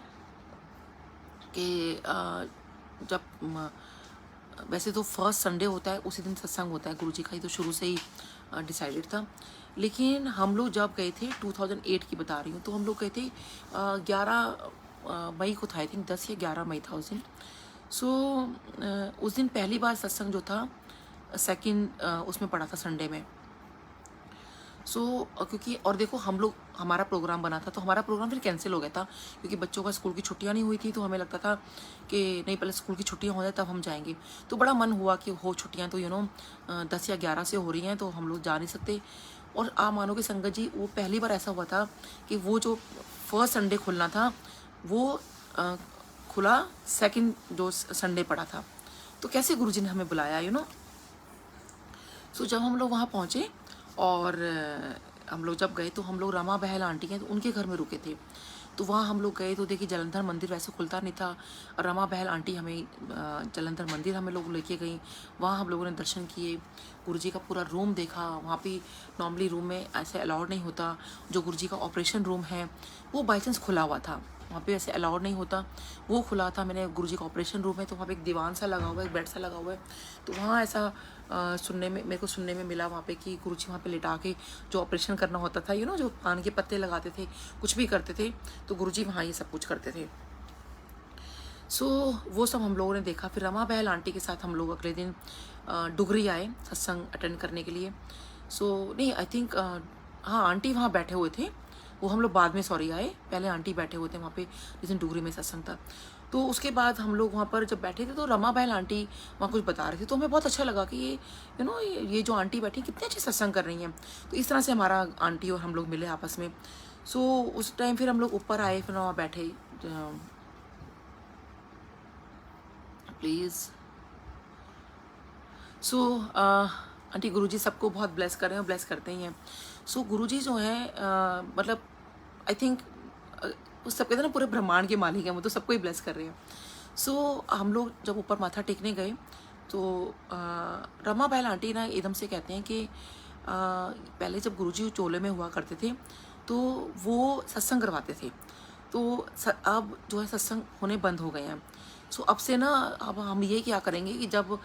कि जब वैसे तो फर्स्ट संडे होता है उसी दिन सत्संग होता है गुरुजी का, ही तो शुरू से ही डिसाइडेड था, लेकिन हम लोग जब गए थे 2008 की बता रही हूँ, तो हम लोग गए थे 11 मई को था, आई थिंक 10 या 11 मई था उस दिन। उस दिन पहली बार सत्संग जो था सेकंड उसमें पड़ा था संडे में। क्योंकि और देखो हम लोग हमारा प्रोग्राम बना था तो हमारा प्रोग्राम फिर कैंसिल हो गया था क्योंकि बच्चों का स्कूल की छुट्टियां नहीं हुई थी, तो हमें लगता था कि नहीं पहले स्कूल की छुट्टियां हो जाए तब हम जाएंगे। तो बड़ा मन हुआ कि हो छुट्टियां तो 10 या 11 से हो रही हैं तो हम लोग जा नहीं सकते। और आप मानो कि संगत जी वो पहली बार ऐसा हुआ था कि वो जो फर्स्ट संडे खुलना था वो खुला सेकेंड जो संडे पड़ा था। तो कैसे गुरुजी ने हमें बुलाया जब हम लोग वहाँ पहुँचे और हम लोग जब गए तो हम लोग रमा बहल आंटी हैं तो उनके घर में रुके थे। तो वहाँ हम लोग गए तो देखिए जलंधर मंदिर वैसे खुलता नहीं था, रमा बहल आंटी हमें जलंधर मंदिर हमें लोग लेके गई, वहाँ हम लोगों ने दर्शन किए, गुरुजी का पूरा रूम देखा। वहाँ पे नॉर्मली रूम में ऐसे अलाउड नहीं होता, जो गुरुजी का ऑपरेशन रूम है वो बाई चांस खुला हुआ था, वहाँ पे ऐसे अलाउड नहीं होता, वो खुला था। मैंने गुरुजी का ऑपरेशन रूम है तो वहाँ पे एक दीवान सा लगा हुआ है, एक बेड सा लगा हुआ है, तो वहाँ ऐसा मेरे को सुनने में मिला वहाँ पे कि गुरुजी वहाँ पे लिटा के जो ऑपरेशन करना होता था जो पान के पत्ते लगाते थे कुछ भी करते थे तो गुरुजी वहाँ ये सब कुछ करते थे। वो सब हम लोगों ने देखा। फिर रमा बहल आंटी के साथ हम लोग अगले दिन डुगरी आए सत्संग अटेंड करने के लिए। नहीं आई थिंक हाँ आंटी वहाँ बैठे हुए थे, वो हम लोग बाद में सॉरी आए, पहले आंटी बैठे हुए थे वहाँ पे जिस दिन डुगरी में सत्संग था। तो उसके बाद हम लोग वहाँ पर जब बैठे थे तो रमा बहल आंटी वहाँ कुछ बता रही थी, तो हमें बहुत अच्छा लगा कि ये ये जो आंटी बैठी कितने अच्छे सत्संग कर रही हैं। तो इस तरह से हमारा आंटी और हम लोग मिले आपस में। उस टाइम फिर हम लोग ऊपर आए, फिर वहाँ बैठे प्लीज़। आंटी गुरुजी सबको बहुत ब्लेस कर रहे हैं, ब्लेस करते ही हैं। गुरुजी जो है मतलब आई थिंक उस सब कहते हैं ना पूरे ब्रह्मांड के मालिक हैं, वो तो सबको ही ब्लेस कर रहे हैं। सो हम लोग जब ऊपर माथा टेकने गए तो रमा बैल आंटी ना एकदम से कहते हैं कि पहले जब गुरुजी चोले में हुआ करते थे तो वो सत्संग करवाते थे, तो अब जो है सत्संग होने बंद हो गए हैं। सो अब से ना अब हम ये क्या करेंगे कि जब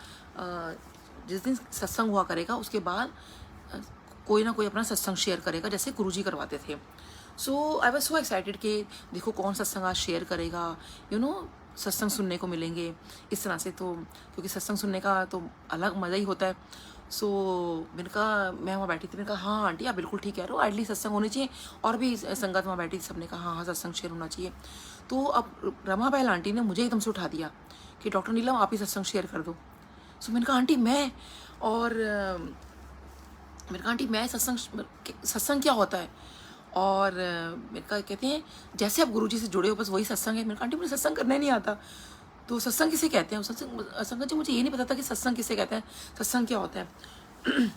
जिस दिन सत्संग हुआ करेगा उसके बाद कोई ना कोई अपना सत्संग शेयर करेगा जैसे गुरुजी करवाते थे। सो आई वॉज सो एक्साइटेड कि देखो कौन सत्संग आज शेयर करेगा, सत्संग सुनने को मिलेंगे इस तरह से। तो क्योंकि सत्संग सुनने का तो अलग मज़ा ही होता है। सो मैंने कहा, मैं वहाँ बैठी थी, मैंने कहा हाँ आंटी आप बिल्कुल ठीक कह रहे हो, एटलीस्ट सत्संग होनी चाहिए। और भी संगत वहाँ बैठी थी, सबने कहा हाँ हाँ सत्संग शेयर होना चाहिए। तो अब रमा बैल आंटी ने मुझे एकदम से उठा दिया कि डॉक्टर नीलम आप ही सत्संग शेयर कर दो। सो मैंने कहा आंटी मैं, और मैंने कहा आंटी मैं सत्संग क्या होता है? और मेरे कहा कहते हैं जैसे आप गुरुजी से जुड़े हो बस वही सत्संग है। मैंने कहा आंटी मुझे सत्संग करने नहीं आता। तो सत्संग किसे कहते हैं? संगत जी मुझे ये नहीं पता था कि सत्संग किसे कहते हैं, सत्संग क्या होता है।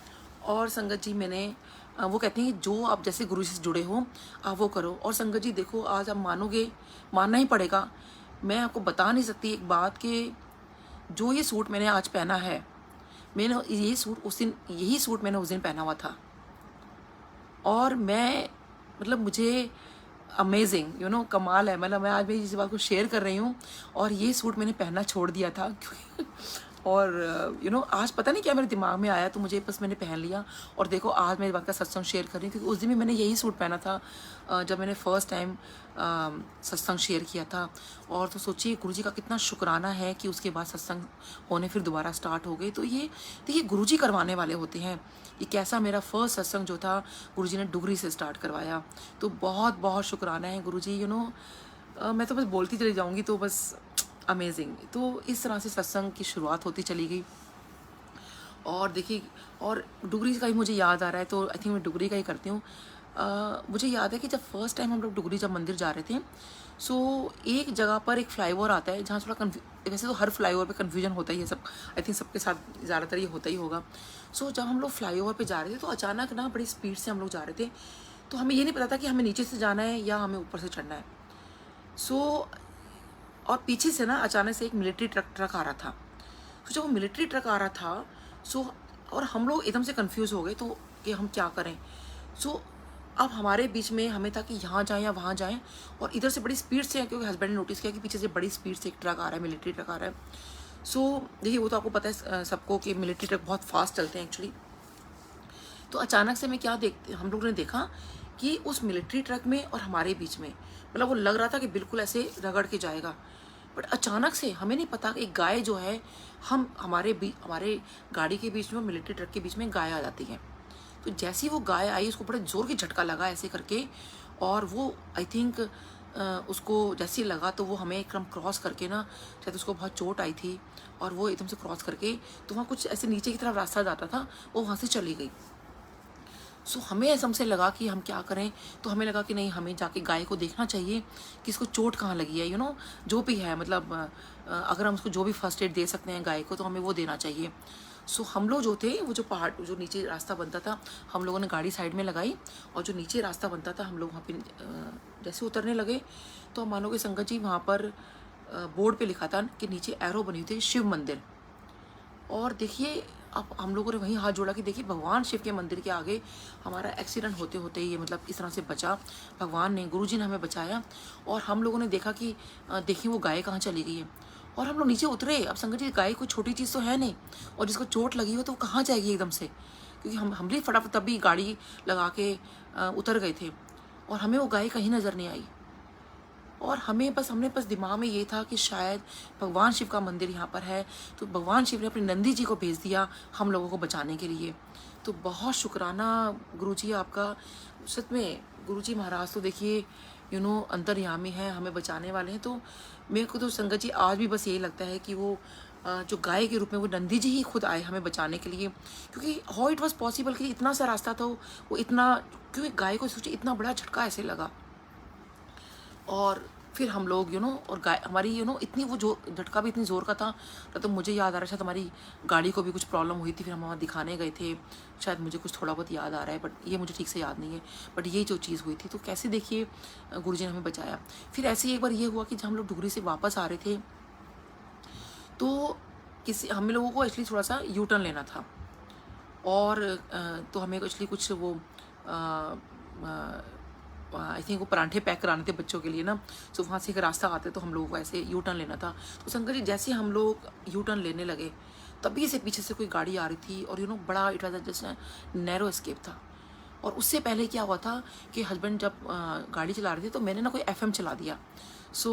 और संगत जी मैंने वो कहते हैं कि जो आप जैसे गुरु जी से जुड़े हो आप वो करो। और संगत जी देखो आज आप मानोगे, मानना ही पड़ेगा, मैं आपको बता नहीं सकती एक बात कि जो ये सूट मैंने आज पहना है, मैंने ये सूट उस दिन, यही सूट मैंने उस दिन पहना हुआ था। और मैं मतलब मुझे अमेजिंग कमाल है। मतलब मैं आज भी इस बात को शेयर कर रही हूँ और ये सूट मैंने पहनना छोड़ दिया था और आज पता नहीं क्या मेरे दिमाग में आया तो मुझे बस मैंने पहन लिया। और देखो आज मैं इस बात का सत्संग शेयर कर रही हूँ क्योंकि उस दिन भी मैंने यही सूट पहना था जब मैंने फर्स्ट टाइम सत्संग शेयर किया था। और तो सोचिए गुरुजी का कितना शुक्राना है कि उसके बाद सत्संग होने फिर दोबारा स्टार्ट हो गए। तो ये देखिए गुरुजी करवाने वाले होते हैं। ये कैसा मेरा फर्स्ट सत्संग जो था गुरुजी ने डुगरी से स्टार्ट करवाया, तो बहुत बहुत शुक्राना है गुरुजी। मैं तो बस बोलती चली जाऊँगी, तो बस अमेजिंग। तो इस तरह से सत्संग की शुरुआत होती चली गई। और देखिए, और डुगरी का ही मुझे याद आ रहा है, तो आई थिंक मैं डुगरी का ही करती हूँ। मुझे याद है कि जब फर्स्ट टाइम हम लोग डुगरी जब मंदिर जा रहे थे, सो एक जगह पर एक फ्लाईओवर आता है जहाँ थोड़ा वैसे तो हर फ्लाईओवर पे कन्फ्यूजन होता ही है, सब आई थिंक सबके साथ ज़्यादातर ये होता ही होगा। सो जब हम लोग फ्लाईओवर पे जा रहे थे तो अचानक ना बड़ी स्पीड से हम लोग जा रहे थे, तो हमें ये नहीं पता था कि हमें नीचे से जाना है या हमें ऊपर से चढ़ना है। सो और पीछे से ना अचानक से एक मिलिट्री ट्रक आ रहा था। तो जब वो मिलिट्री ट्रक आ रहा था और हम लोग एकदम से कंफ्यूज हो गए तो कि हम क्या करें। सो अब हमारे बीच में हमें था कि यहाँ जाएं या वहाँ जाएं, और इधर से बड़ी स्पीड से, क्योंकि हस्बैंड ने नोटिस किया कि पीछे से बड़ी स्पीड से एक ट्रक आ रहा है, मिलिट्री ट्रक आ रहा है। सो देखिए वो तो आपको पता है सबको कि मिलिट्री ट्रक बहुत फास्ट चलते हैं एक्चुअली। तो अचानक से हम लोगों ने देखा कि उस मिलिट्री ट्रक में और हमारे बीच में, मतलब वो लग रहा था कि बिल्कुल ऐसे रगड़ के जाएगा, बट अचानक से हमें नहीं पता कि एक गाय जो है हमारे गाड़ी के बीच में, मिलिट्री ट्रक के बीच में गाय आ जाती है। तो जैसी वो गाय आई उसको बड़े जोर की झटका लगा ऐसे करके, और वो आई थिंक उसको जैसे ही लगा तो वो हमें एकदम क्रॉस करके ना, शायद उसको बहुत चोट आई थी और वो एकदम से क्रॉस करके, तो वहाँ कुछ ऐसे नीचे की तरफ रास्ता जाता था, वो वहाँ से चली गई। सो हमें ऐसा हमसे लगा कि हम क्या करें, तो हमें लगा कि नहीं हमें जाके गाय को देखना चाहिए कि इसको चोट कहाँ लगी है, जो भी है, मतलब अगर हम उसको जो भी फर्स्ट एड दे सकते हैं गाय को तो हमें वो देना चाहिए। सो हम लोग जो थे वो जो पहाड़, जो नीचे रास्ता बनता था, हम लोगों ने गाड़ी साइड में लगाई और जो नीचे रास्ता बनता था हम लोग वहाँ पे जैसे उतरने लगे तो हम मानोगे संगत जी वहाँ पर बोर्ड पे लिखा था कि नीचे एरो बनी हुई थी शिव मंदिर। और देखिए अब हम लोगों ने वहीं हाथ जोड़ा कि देखिए भगवान शिव के मंदिर के आगे हमारा एक्सीडेंट होते होते ही ये मतलब इस तरह से बचा, भगवान ने, गुरुजी ने हमें बचाया। और हम लोगों ने देखा कि देखिए वो गाय कहाँ चली गई है, और हम लोग नीचे उतरे। अब संगत जी गाय कोई छोटी चीज़ तो है नहीं, और जिसको चोट लगी हो तो वो कहाँ जाएगी एकदम से, क्योंकि हम भी फटाफट तभी गाड़ी लगा के उतर गए थे और हमें वो गाय कहीं नज़र नहीं आई। और हमने बस दिमाग में ये था कि शायद भगवान शिव का मंदिर यहाँ पर है, तो भगवान शिव ने अपने नंदी जी को भेज दिया हम लोगों को बचाने के लिए। तो बहुत शुक्राना गुरुजी आपका, सच में गुरुजी महाराज तो देखिए अंतर्यामी है, हमें बचाने वाले हैं। तो मेरे को तो संगत जी आज भी बस यही लगता है कि वो जो गाय के रूप में वो नंदी जी ही खुद आए हमें बचाने के लिए, क्योंकि हाउ इट वॉज पॉसिबल कि इतना सा रास्ता था वो इतना, क्योंकि गाय को सोचिए इतना बड़ा झटका ऐसे लगा। और फिर हम लोग और गाय हमारी इतनी वो जो झटका भी इतनी ज़ोर का था, तो मुझे याद आ रहा है शायद हमारी गाड़ी को भी कुछ प्रॉब्लम हुई थी, फिर हम वहाँ दिखाने गए थे, शायद मुझे कुछ थोड़ा बहुत याद आ रहा है, बट ये मुझे ठीक से याद नहीं है। बट ये जो चीज़ हुई थी, तो कैसे देखिए गुरुजी ने हमें बचाया। फिर ऐसे ही एक बार ये हुआ कि जब हम लोग डुगरी से वापस आ रहे थे तो किसी हम लोगों को एक्चुअली थोड़ा सा यू टर्न लेना था, और तो हमें एक्चुअली कुछ वो आई थिंक वो परांठे पैक कराने थे बच्चों के लिए ना। सो वहाँ से एक रास्ता आते तो हम लोगों को ऐसे यू टर्न लेना था। तो शंकर जी जैसे हम लोग यू टर्न लेने लगे तभी से पीछे से कोई गाड़ी आ रही थी, और बड़ा it was just narrow escape था। और उससे पहले क्या हुआ था कि हस्बैंड जब गाड़ी चला रहे थे तो मैंने ना कोई एफएम चला दिया। सो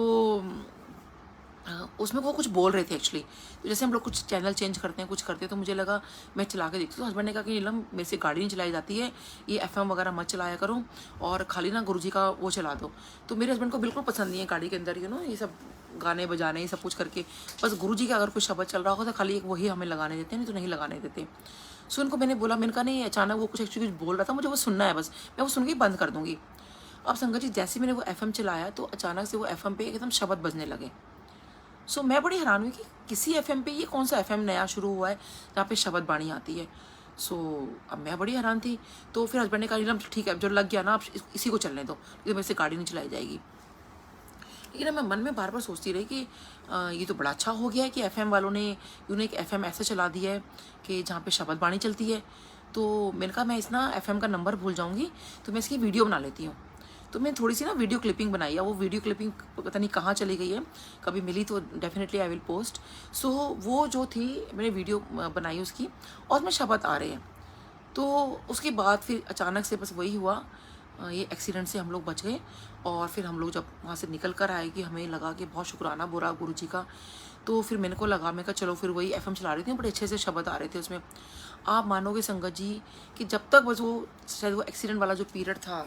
उसमें वो कुछ बोल रहे थे एक्चुअली। तो जैसे हम लोग कुछ चैनल चेंज करते हैं, कुछ करते हैं, तो मुझे लगा मैं चला के देखती हूँ। तो हस्बैंड ने कहा कि नीलम मेरे से गाड़ी नहीं चलाई जाती है, ये एफएम वगैरह मत चलाया करो, और खाली ना गुरुजी का वो चला दो। तो मेरे हस्बैंड को बिल्कुल पसंद नहीं है गाड़ी के अंदर ये सब गाने बजाने, ये सब कुछ करके। बस गुरुजी का अगर कुछ शब्द चल रहा होगा तो खाली एक वही हमें लगाने देते हैं, नहीं तो नहीं लगाने देते। सो उनको मैंने बोला, मैंने कहा नहीं, अचानक वो कुछ एक्चुअली कुछ बोल रहा था, मुझे वो सुनना है, बस मैं वो सुन के ही बंद कर दूँगी। अब संगत जी जैसे मैंने वो एफएम चलाया तो अचानक से वो एफएम पे एकदम शब्द बजने लगे। सो मैं बड़ी हैरान हुई कि किसी एफएम पे, ये कौन सा एफएम नया शुरू हुआ है जहाँ पे शब्द बाणी आती है। सो अब मैं बड़ी हैरान थी। तो फिर हस्बैंड ने कहा नीलम ठीक है, अब जो लग गया ना, आप इसी को चलने दो, क्योंकि मेरे से गाड़ी नहीं चलाई जाएगी। लेकिन मैं मन में बार बार सोचती रही कि ये तो बड़ा अच्छा हो गया है कि एफएम वालों ने एक एफएम ऐसा चला दिया है कि जहाँ पे शब्द बाणी चलती है। तो मैंने कहा मैं इस ना एफएम का नंबर भूल जाऊँगी, तो मैं इसकी वीडियो बना लेती हूँ। तो मैं थोड़ी सी ना वीडियो क्लिपिंग बनाई है, वो वीडियो क्लिपिंग पता नहीं कहाँ चली गई है, कभी मिली तो डेफिनेटली आई विल पोस्ट। सो वो जो थी मैंने वीडियो बनाई उसकी, और उसमें शब्द आ रहे हैं। तो उसके बाद फिर अचानक से बस वही हुआ, ये एक्सीडेंट से हम लोग बच गए। और फिर हम लोग जब वहाँ से निकल कर आए कि हमें लगा कि बहुत शुक्राना बुरा गुरुजी का। तो फिर मैंने को लगा, मैं कहा चलो फिर वही एफएम चला रही थी, बड़े अच्छे से शब्द आ रहे थे उसमें। आप मानोगे संगत जी कि जब तक बस वो शायद वो एक्सीडेंट वाला जो पीरियड था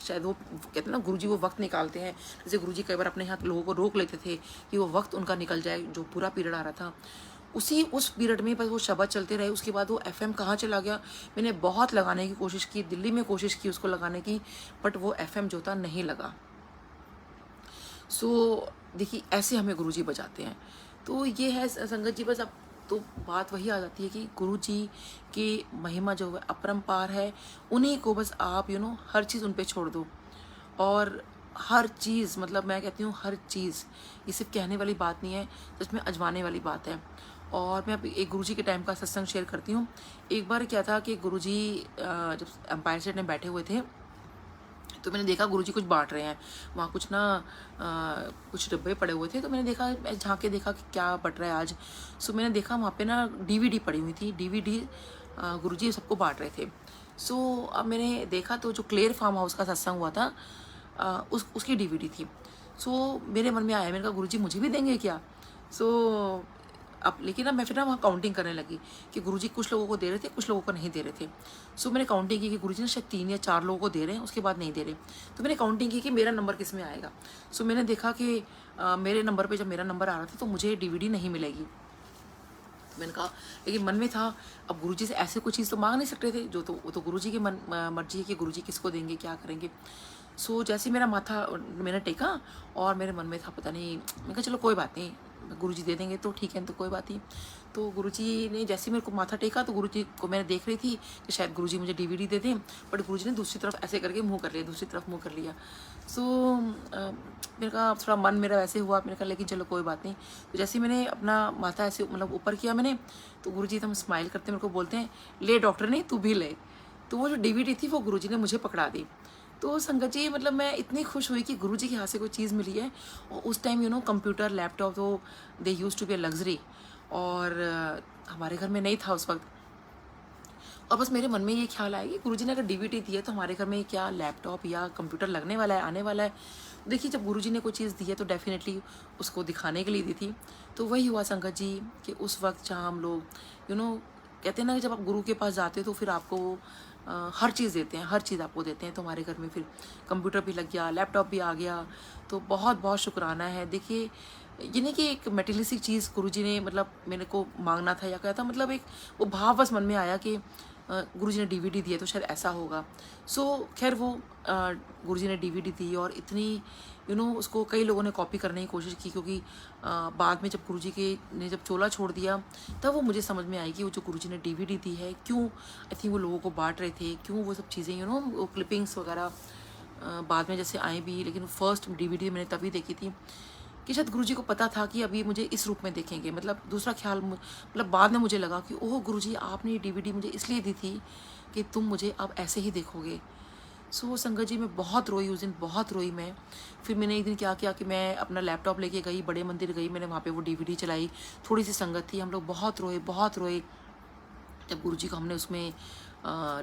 शायद वो कहते हैं ना गुरुजी वो वक्त निकालते हैं, जैसे गुरुजी कई बार अपने हाथ लोगों को रोक लेते थे कि वो वक्त उनका निकल जाए, जो पूरा पीरियड आ रहा था उस पीरियड में बस वो शब्द चलते रहे। उसके बाद वो एफएम कहाँ चला गया, मैंने बहुत लगाने की कोशिश की, दिल्ली में कोशिश की उसको लगाने की, बट वो एफएम जो था नहीं लगा। सो देखिए ऐसे हमें गुरुजी बजाते हैं। तो ये है संगत जी, बस अब तो बात वही आ जाती है कि गुरुजी की महिमा जो है अपरंपार है, उन्हीं को बस आप हर चीज़ उन पे छोड़ दो। और हर चीज़, मतलब मैं कहती हूँ हर चीज़, ये सिर्फ कहने वाली बात नहीं है, सच में अजमाने वाली बात है। और मैं एक गुरुजी के टाइम का सत्संग शेयर करती हूँ। एक बार क्या था कि गुरुजी जब एम्पायर स्टेट में बैठे हुए थे तो मैंने देखा गुरुजी कुछ बांट रहे हैं वहाँ, कुछ कुछ डब्बे पड़े हुए थे। तो मैंने देखा, मैं झाँक के देखा कि क्या बट रहा है आज। सो मैंने देखा वहाँ पे ना डीवीडी पड़ी हुई थी, डीवीडी गुरुजी सबको बांट रहे थे। सो अब मैंने देखा तो जो क्लेयर फार्म हाउस का सत्संग हुआ था उसकी डीवीडी थी। सो मेरे मन में आया, मैंने कहा गुरुजी मुझे भी देंगे क्या। सो अब लेकिन अब मैं फिर वहाँ काउंटिंग करने लगी कि गुरुजी कुछ लोगों को दे रहे थे, कुछ लोगों को नहीं दे रहे थे। सो मैंने काउंटिंग की कि गुरुजी ने शायद 3 या 4 लोगों को दे रहे हैं, उसके बाद नहीं दे रहे। तो मैंने काउंटिंग की कि मेरा नंबर किस में आएगा। सो मैंने देखा कि मेरे नंबर पे जब मेरा नंबर आ रहा था तो मुझे डीवीडी नहीं मिलेगी। तो मैंने कहा, लेकिन मन में था अब गुरुजी से ऐसे कोई चीज़ तो मांग नहीं सकते थे, वो तो गुरुजी की मर्जी है कि गुरुजी किसको देंगे, क्या करेंगे। सो जैसे मेरा माथा मैंने टेका और मेरे मन में था पता नहीं, मैं कहा चलो कोई बात नहीं, गुरुजी दे देंगे तो ठीक है, तो कोई बात नहीं। तो गुरुजी ने जैसे मेरे को माथा टेका तो गुरुजी को मैंने देख रही थी कि शायद गुरुजी मुझे डीवीडी दे दें, बट गुरुजी ने दूसरी तरफ ऐसे करके मुंह कर लिया, दूसरी तरफ मुंह कर लिया। सो मेरे कहा थोड़ा मन मेरा वैसे हुआ, मैंने कहा लेकिन चलो कोई बात नहीं। तो जैसे मैंने अपना माथा ऐसे मतलब ऊपर किया मैंने, तो गुरुजी एकदम स्माइल करते मेरे को बोलते हैं, ले डॉक्टर ने तू भी ले। तो वो जो डीवीडी थी वो गुरुजी ने मुझे पकड़ा दी। तो संगत जी मतलब मैं इतनी खुश हुई कि गुरुजी के हाथ से कोई चीज़ मिली है। और उस टाइम कंप्यूटर लैपटॉप तो they used to be a luxury, और हमारे घर में नहीं था उस वक्त। और बस मेरे मन में ये ख्याल आया कि गुरुजी ने अगर डीवीडी दी है तो हमारे घर में क्या लैपटॉप या कंप्यूटर लगने वाला है, आने वाला है। देखिए जब गुरुजी ने कोई चीज़ दी है तो डेफिनेटली उसको दिखाने के लिए दी थी। तो वही हुआ संगत जी कि उस वक्त जहाँ हम लोग कहते हैं ना कि जब आप गुरु के पास जाते हो तो फिर आपको हर चीज़ देते हैं, हर चीज़ आपको देते हैं। तो हमारे घर में फिर कंप्यूटर भी लग गया, लैपटॉप भी आ गया। तो बहुत बहुत शुक्राना है। देखिए ये नहीं कि एक मेटेरियलिस्टिक चीज़ गुरुजी ने मतलब मेरे को मांगना था या क्या था, मतलब एक वो भाव बस मन में आया कि गुरुजी ने डीवीडी दी है तो शायद ऐसा होगा। सो खैर वो गुरुजी ने डीवीडी दी और इतनी उसको कई लोगों ने कॉपी करने की कोशिश की, क्योंकि बाद में जब गुरुजी ने जब चोला छोड़ दिया तब वो मुझे समझ में आई कि वो जो गुरुजी ने डीवीडी दी है क्यों, आई थिंक वो लोगों को बांट रहे थे, क्यों वो सब चीज़ें वो क्लिपिंग्स वगैरह बाद में जैसे आई भी, लेकिन फर्स्ट डीवीडी मैंने तभी देखी थी कि शायद गुरुजी को पता था कि अभी मुझे इस रूप में देखेंगे। मतलब दूसरा ख्याल मतलब बाद में मुझे लगा कि ओह गुरुजी, आपने ये डीवीडी मुझे इसलिए दी थी कि तुम मुझे अब ऐसे ही देखोगे। सो संगत जी, मैं बहुत रोई उस दिन, बहुत रोई मैं। फिर मैंने एक दिन क्या किया कि मैं अपना लैपटॉप लेके गई, बड़े मंदिर गई, मैंने वहाँ पे वो डीवीडी चलाई। थोड़ी सी संगत थी, हम लोग बहुत रोए, बहुत रोए। जब गुरुजी को हमने उसमें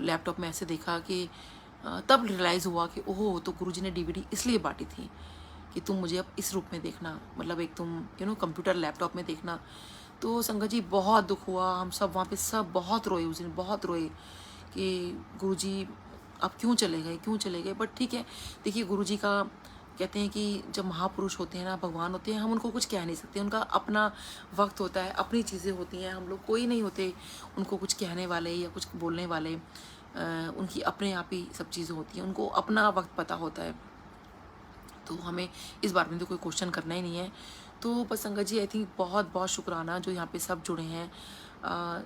लैपटॉप में ऐसे देखा कि तब रियलाइज़ हुआ कि ओह, तो गुरुजी ने डीवीडी इसलिए बांटी थी कि तुम मुझे अब इस रूप में देखना, मतलब एक तुम कंप्यूटर लैपटॉप में देखना। तो संगत जी बहुत दुख हुआ, हम सब वहाँ पे सब बहुत रोए उस दिन, बहुत रोए कि गुरुजी अब क्यों चले गए, क्यों चले गए। बट ठीक है, देखिए गुरुजी का कहते हैं कि जब महापुरुष होते हैं ना, भगवान होते हैं, हम उनको कुछ कह नहीं सकते, उनका अपना वक्त होता है, अपनी चीज़ें होती हैं, हम लोग कोई नहीं होते उनको कुछ कहने वाले या कुछ बोलने वाले। उनकी अपने आप ही सब चीज़ें होती हैं, उनको अपना वक्त पता होता है। तो हमें इस बारे में तो कोई क्वेश्चन करना ही नहीं है। तो बस संगत जी, आई थिंक बहुत बहुत शुक्राना जो यहाँ पे सब जुड़े हैं।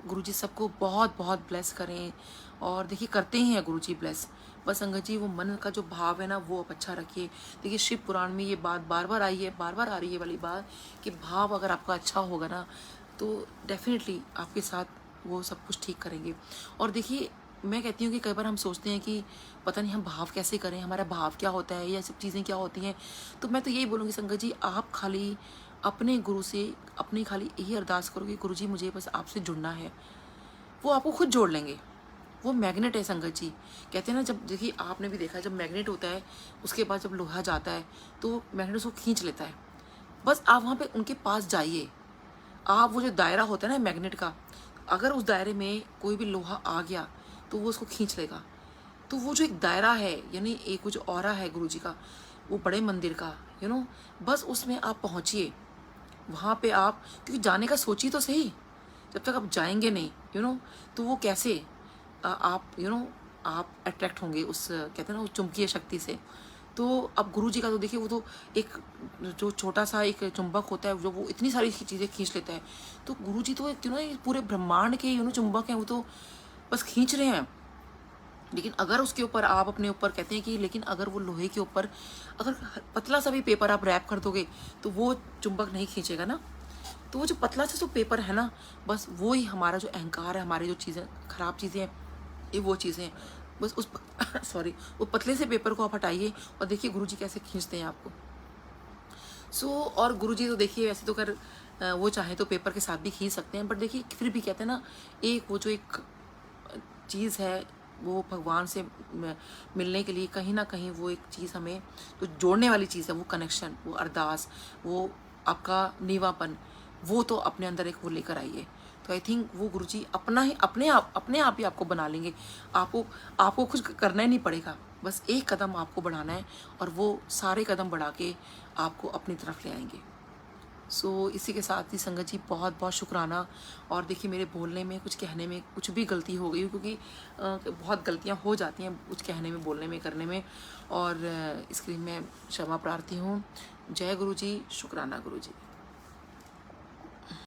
गुरुजी सबको बहुत बहुत ब्लेस करें, और देखिए करते ही हैं गुरुजी ब्लेस। बस संगत जी, वो मन का जो भाव है ना, वो आप अच्छा रखिए। देखिए शिव पुराण में ये बात बार बार आई है, बार बार आ रही है वाली बात कि भाव अगर आपका अच्छा होगा ना, तो डेफिनेटली आपके साथ वो सब कुछ ठीक करेंगे। और देखिए मैं कहती हूँ कि कई बार हम सोचते हैं कि पता नहीं हम भाव कैसे करें, हमारा भाव क्या होता है, या सब चीज़ें क्या होती हैं। तो मैं तो यही बोलूँगी संगत जी, आप खाली अपने गुरु से अपनी खाली यही अरदास करो कि गुरुजी मुझे बस आपसे जुड़ना है, वो आपको खुद जोड़ लेंगे। वो मैग्नेट है संगत जी। कहते हैं ना, जब देखिए आपने भी देखा है, जब मैग्नेट होता है उसके बाद जब लोहा जाता है तो मैग्नेट उसको खींच लेता है। बस आप वहाँ पे उनके पास जाइए। आप वो जो दायरा होता है ना मैग्नेट का, अगर उस दायरे में कोई भी लोहा आ गया तो वो उसको खींच लेगा। तो वो जो एक दायरा है, यानी एक जो ऑरा है गुरुजी का, वो बड़े मंदिर का, बस उसमें आप पहुँचिए। वहाँ पे आप, क्योंकि जाने का सोचिए तो सही, जब तक आप जाएंगे नहीं तो वो कैसे आप आप अट्रैक्ट होंगे उस, कहते हैं ना, उस चुंबकीय शक्ति से। तो अब गुरुजी का तो देखिए, वो तो एक जो छोटा सा एक चुंबक होता है, जो वो इतनी सारी चीज़ें खींच लेता है। तो गुरुजी तो पूरे ब्रह्मांड के चुंबक हैं, वो तो बस खींच रहे हैं। लेकिन अगर उसके ऊपर आप अपने ऊपर कहते हैं कि, लेकिन अगर वो लोहे के ऊपर अगर पतला सा भी पेपर आप रैप कर दोगे तो वो चुंबक नहीं खींचेगा ना। तो वो जो पतला सा जो पेपर है ना, बस वो ही हमारा जो अहंकार है, हमारी जो चीज़ें खराब चीज़ें हैं, ये वो चीज़ें हैं। बस उस सॉरी, वो पतले से पेपर को आप हटाइए और देखिए गुरुजी कैसे खींचते हैं आपको। और गुरुजी तो देखिए वैसे तो कर वो चाहे तो पेपर के साथ भी खींच सकते हैं, बट देखिए फिर भी कहते हैं ना, एक वो जो एक चीज़ है, वो भगवान से मिलने के लिए कहीं ना कहीं वो एक चीज़ हमें तो जोड़ने वाली चीज़ है, वो कनेक्शन, वो अरदास, वो आपका नीवापन, वो तो अपने अंदर एक वो लेकर आइए। तो आई थिंक वो गुरुजी अपने आप ही आपको बना लेंगे। आपको कुछ करना ही नहीं पड़ेगा, बस एक कदम आपको बढ़ाना है और वो सारे कदम बढ़ा के आपको अपनी तरफ ले आएंगे। इसी के साथ ही संगत जी बहुत बहुत शुक्राना। और देखिए मेरे बोलने में, कुछ कहने में कुछ भी गलती हो गई, क्योंकि बहुत गलतियां हो जाती हैं कुछ कहने में, बोलने में, करने में, और इसके लिए मैं क्षमा प्रार्थी हूँ। जय गुरु जी, शुक्राना गुरु जी।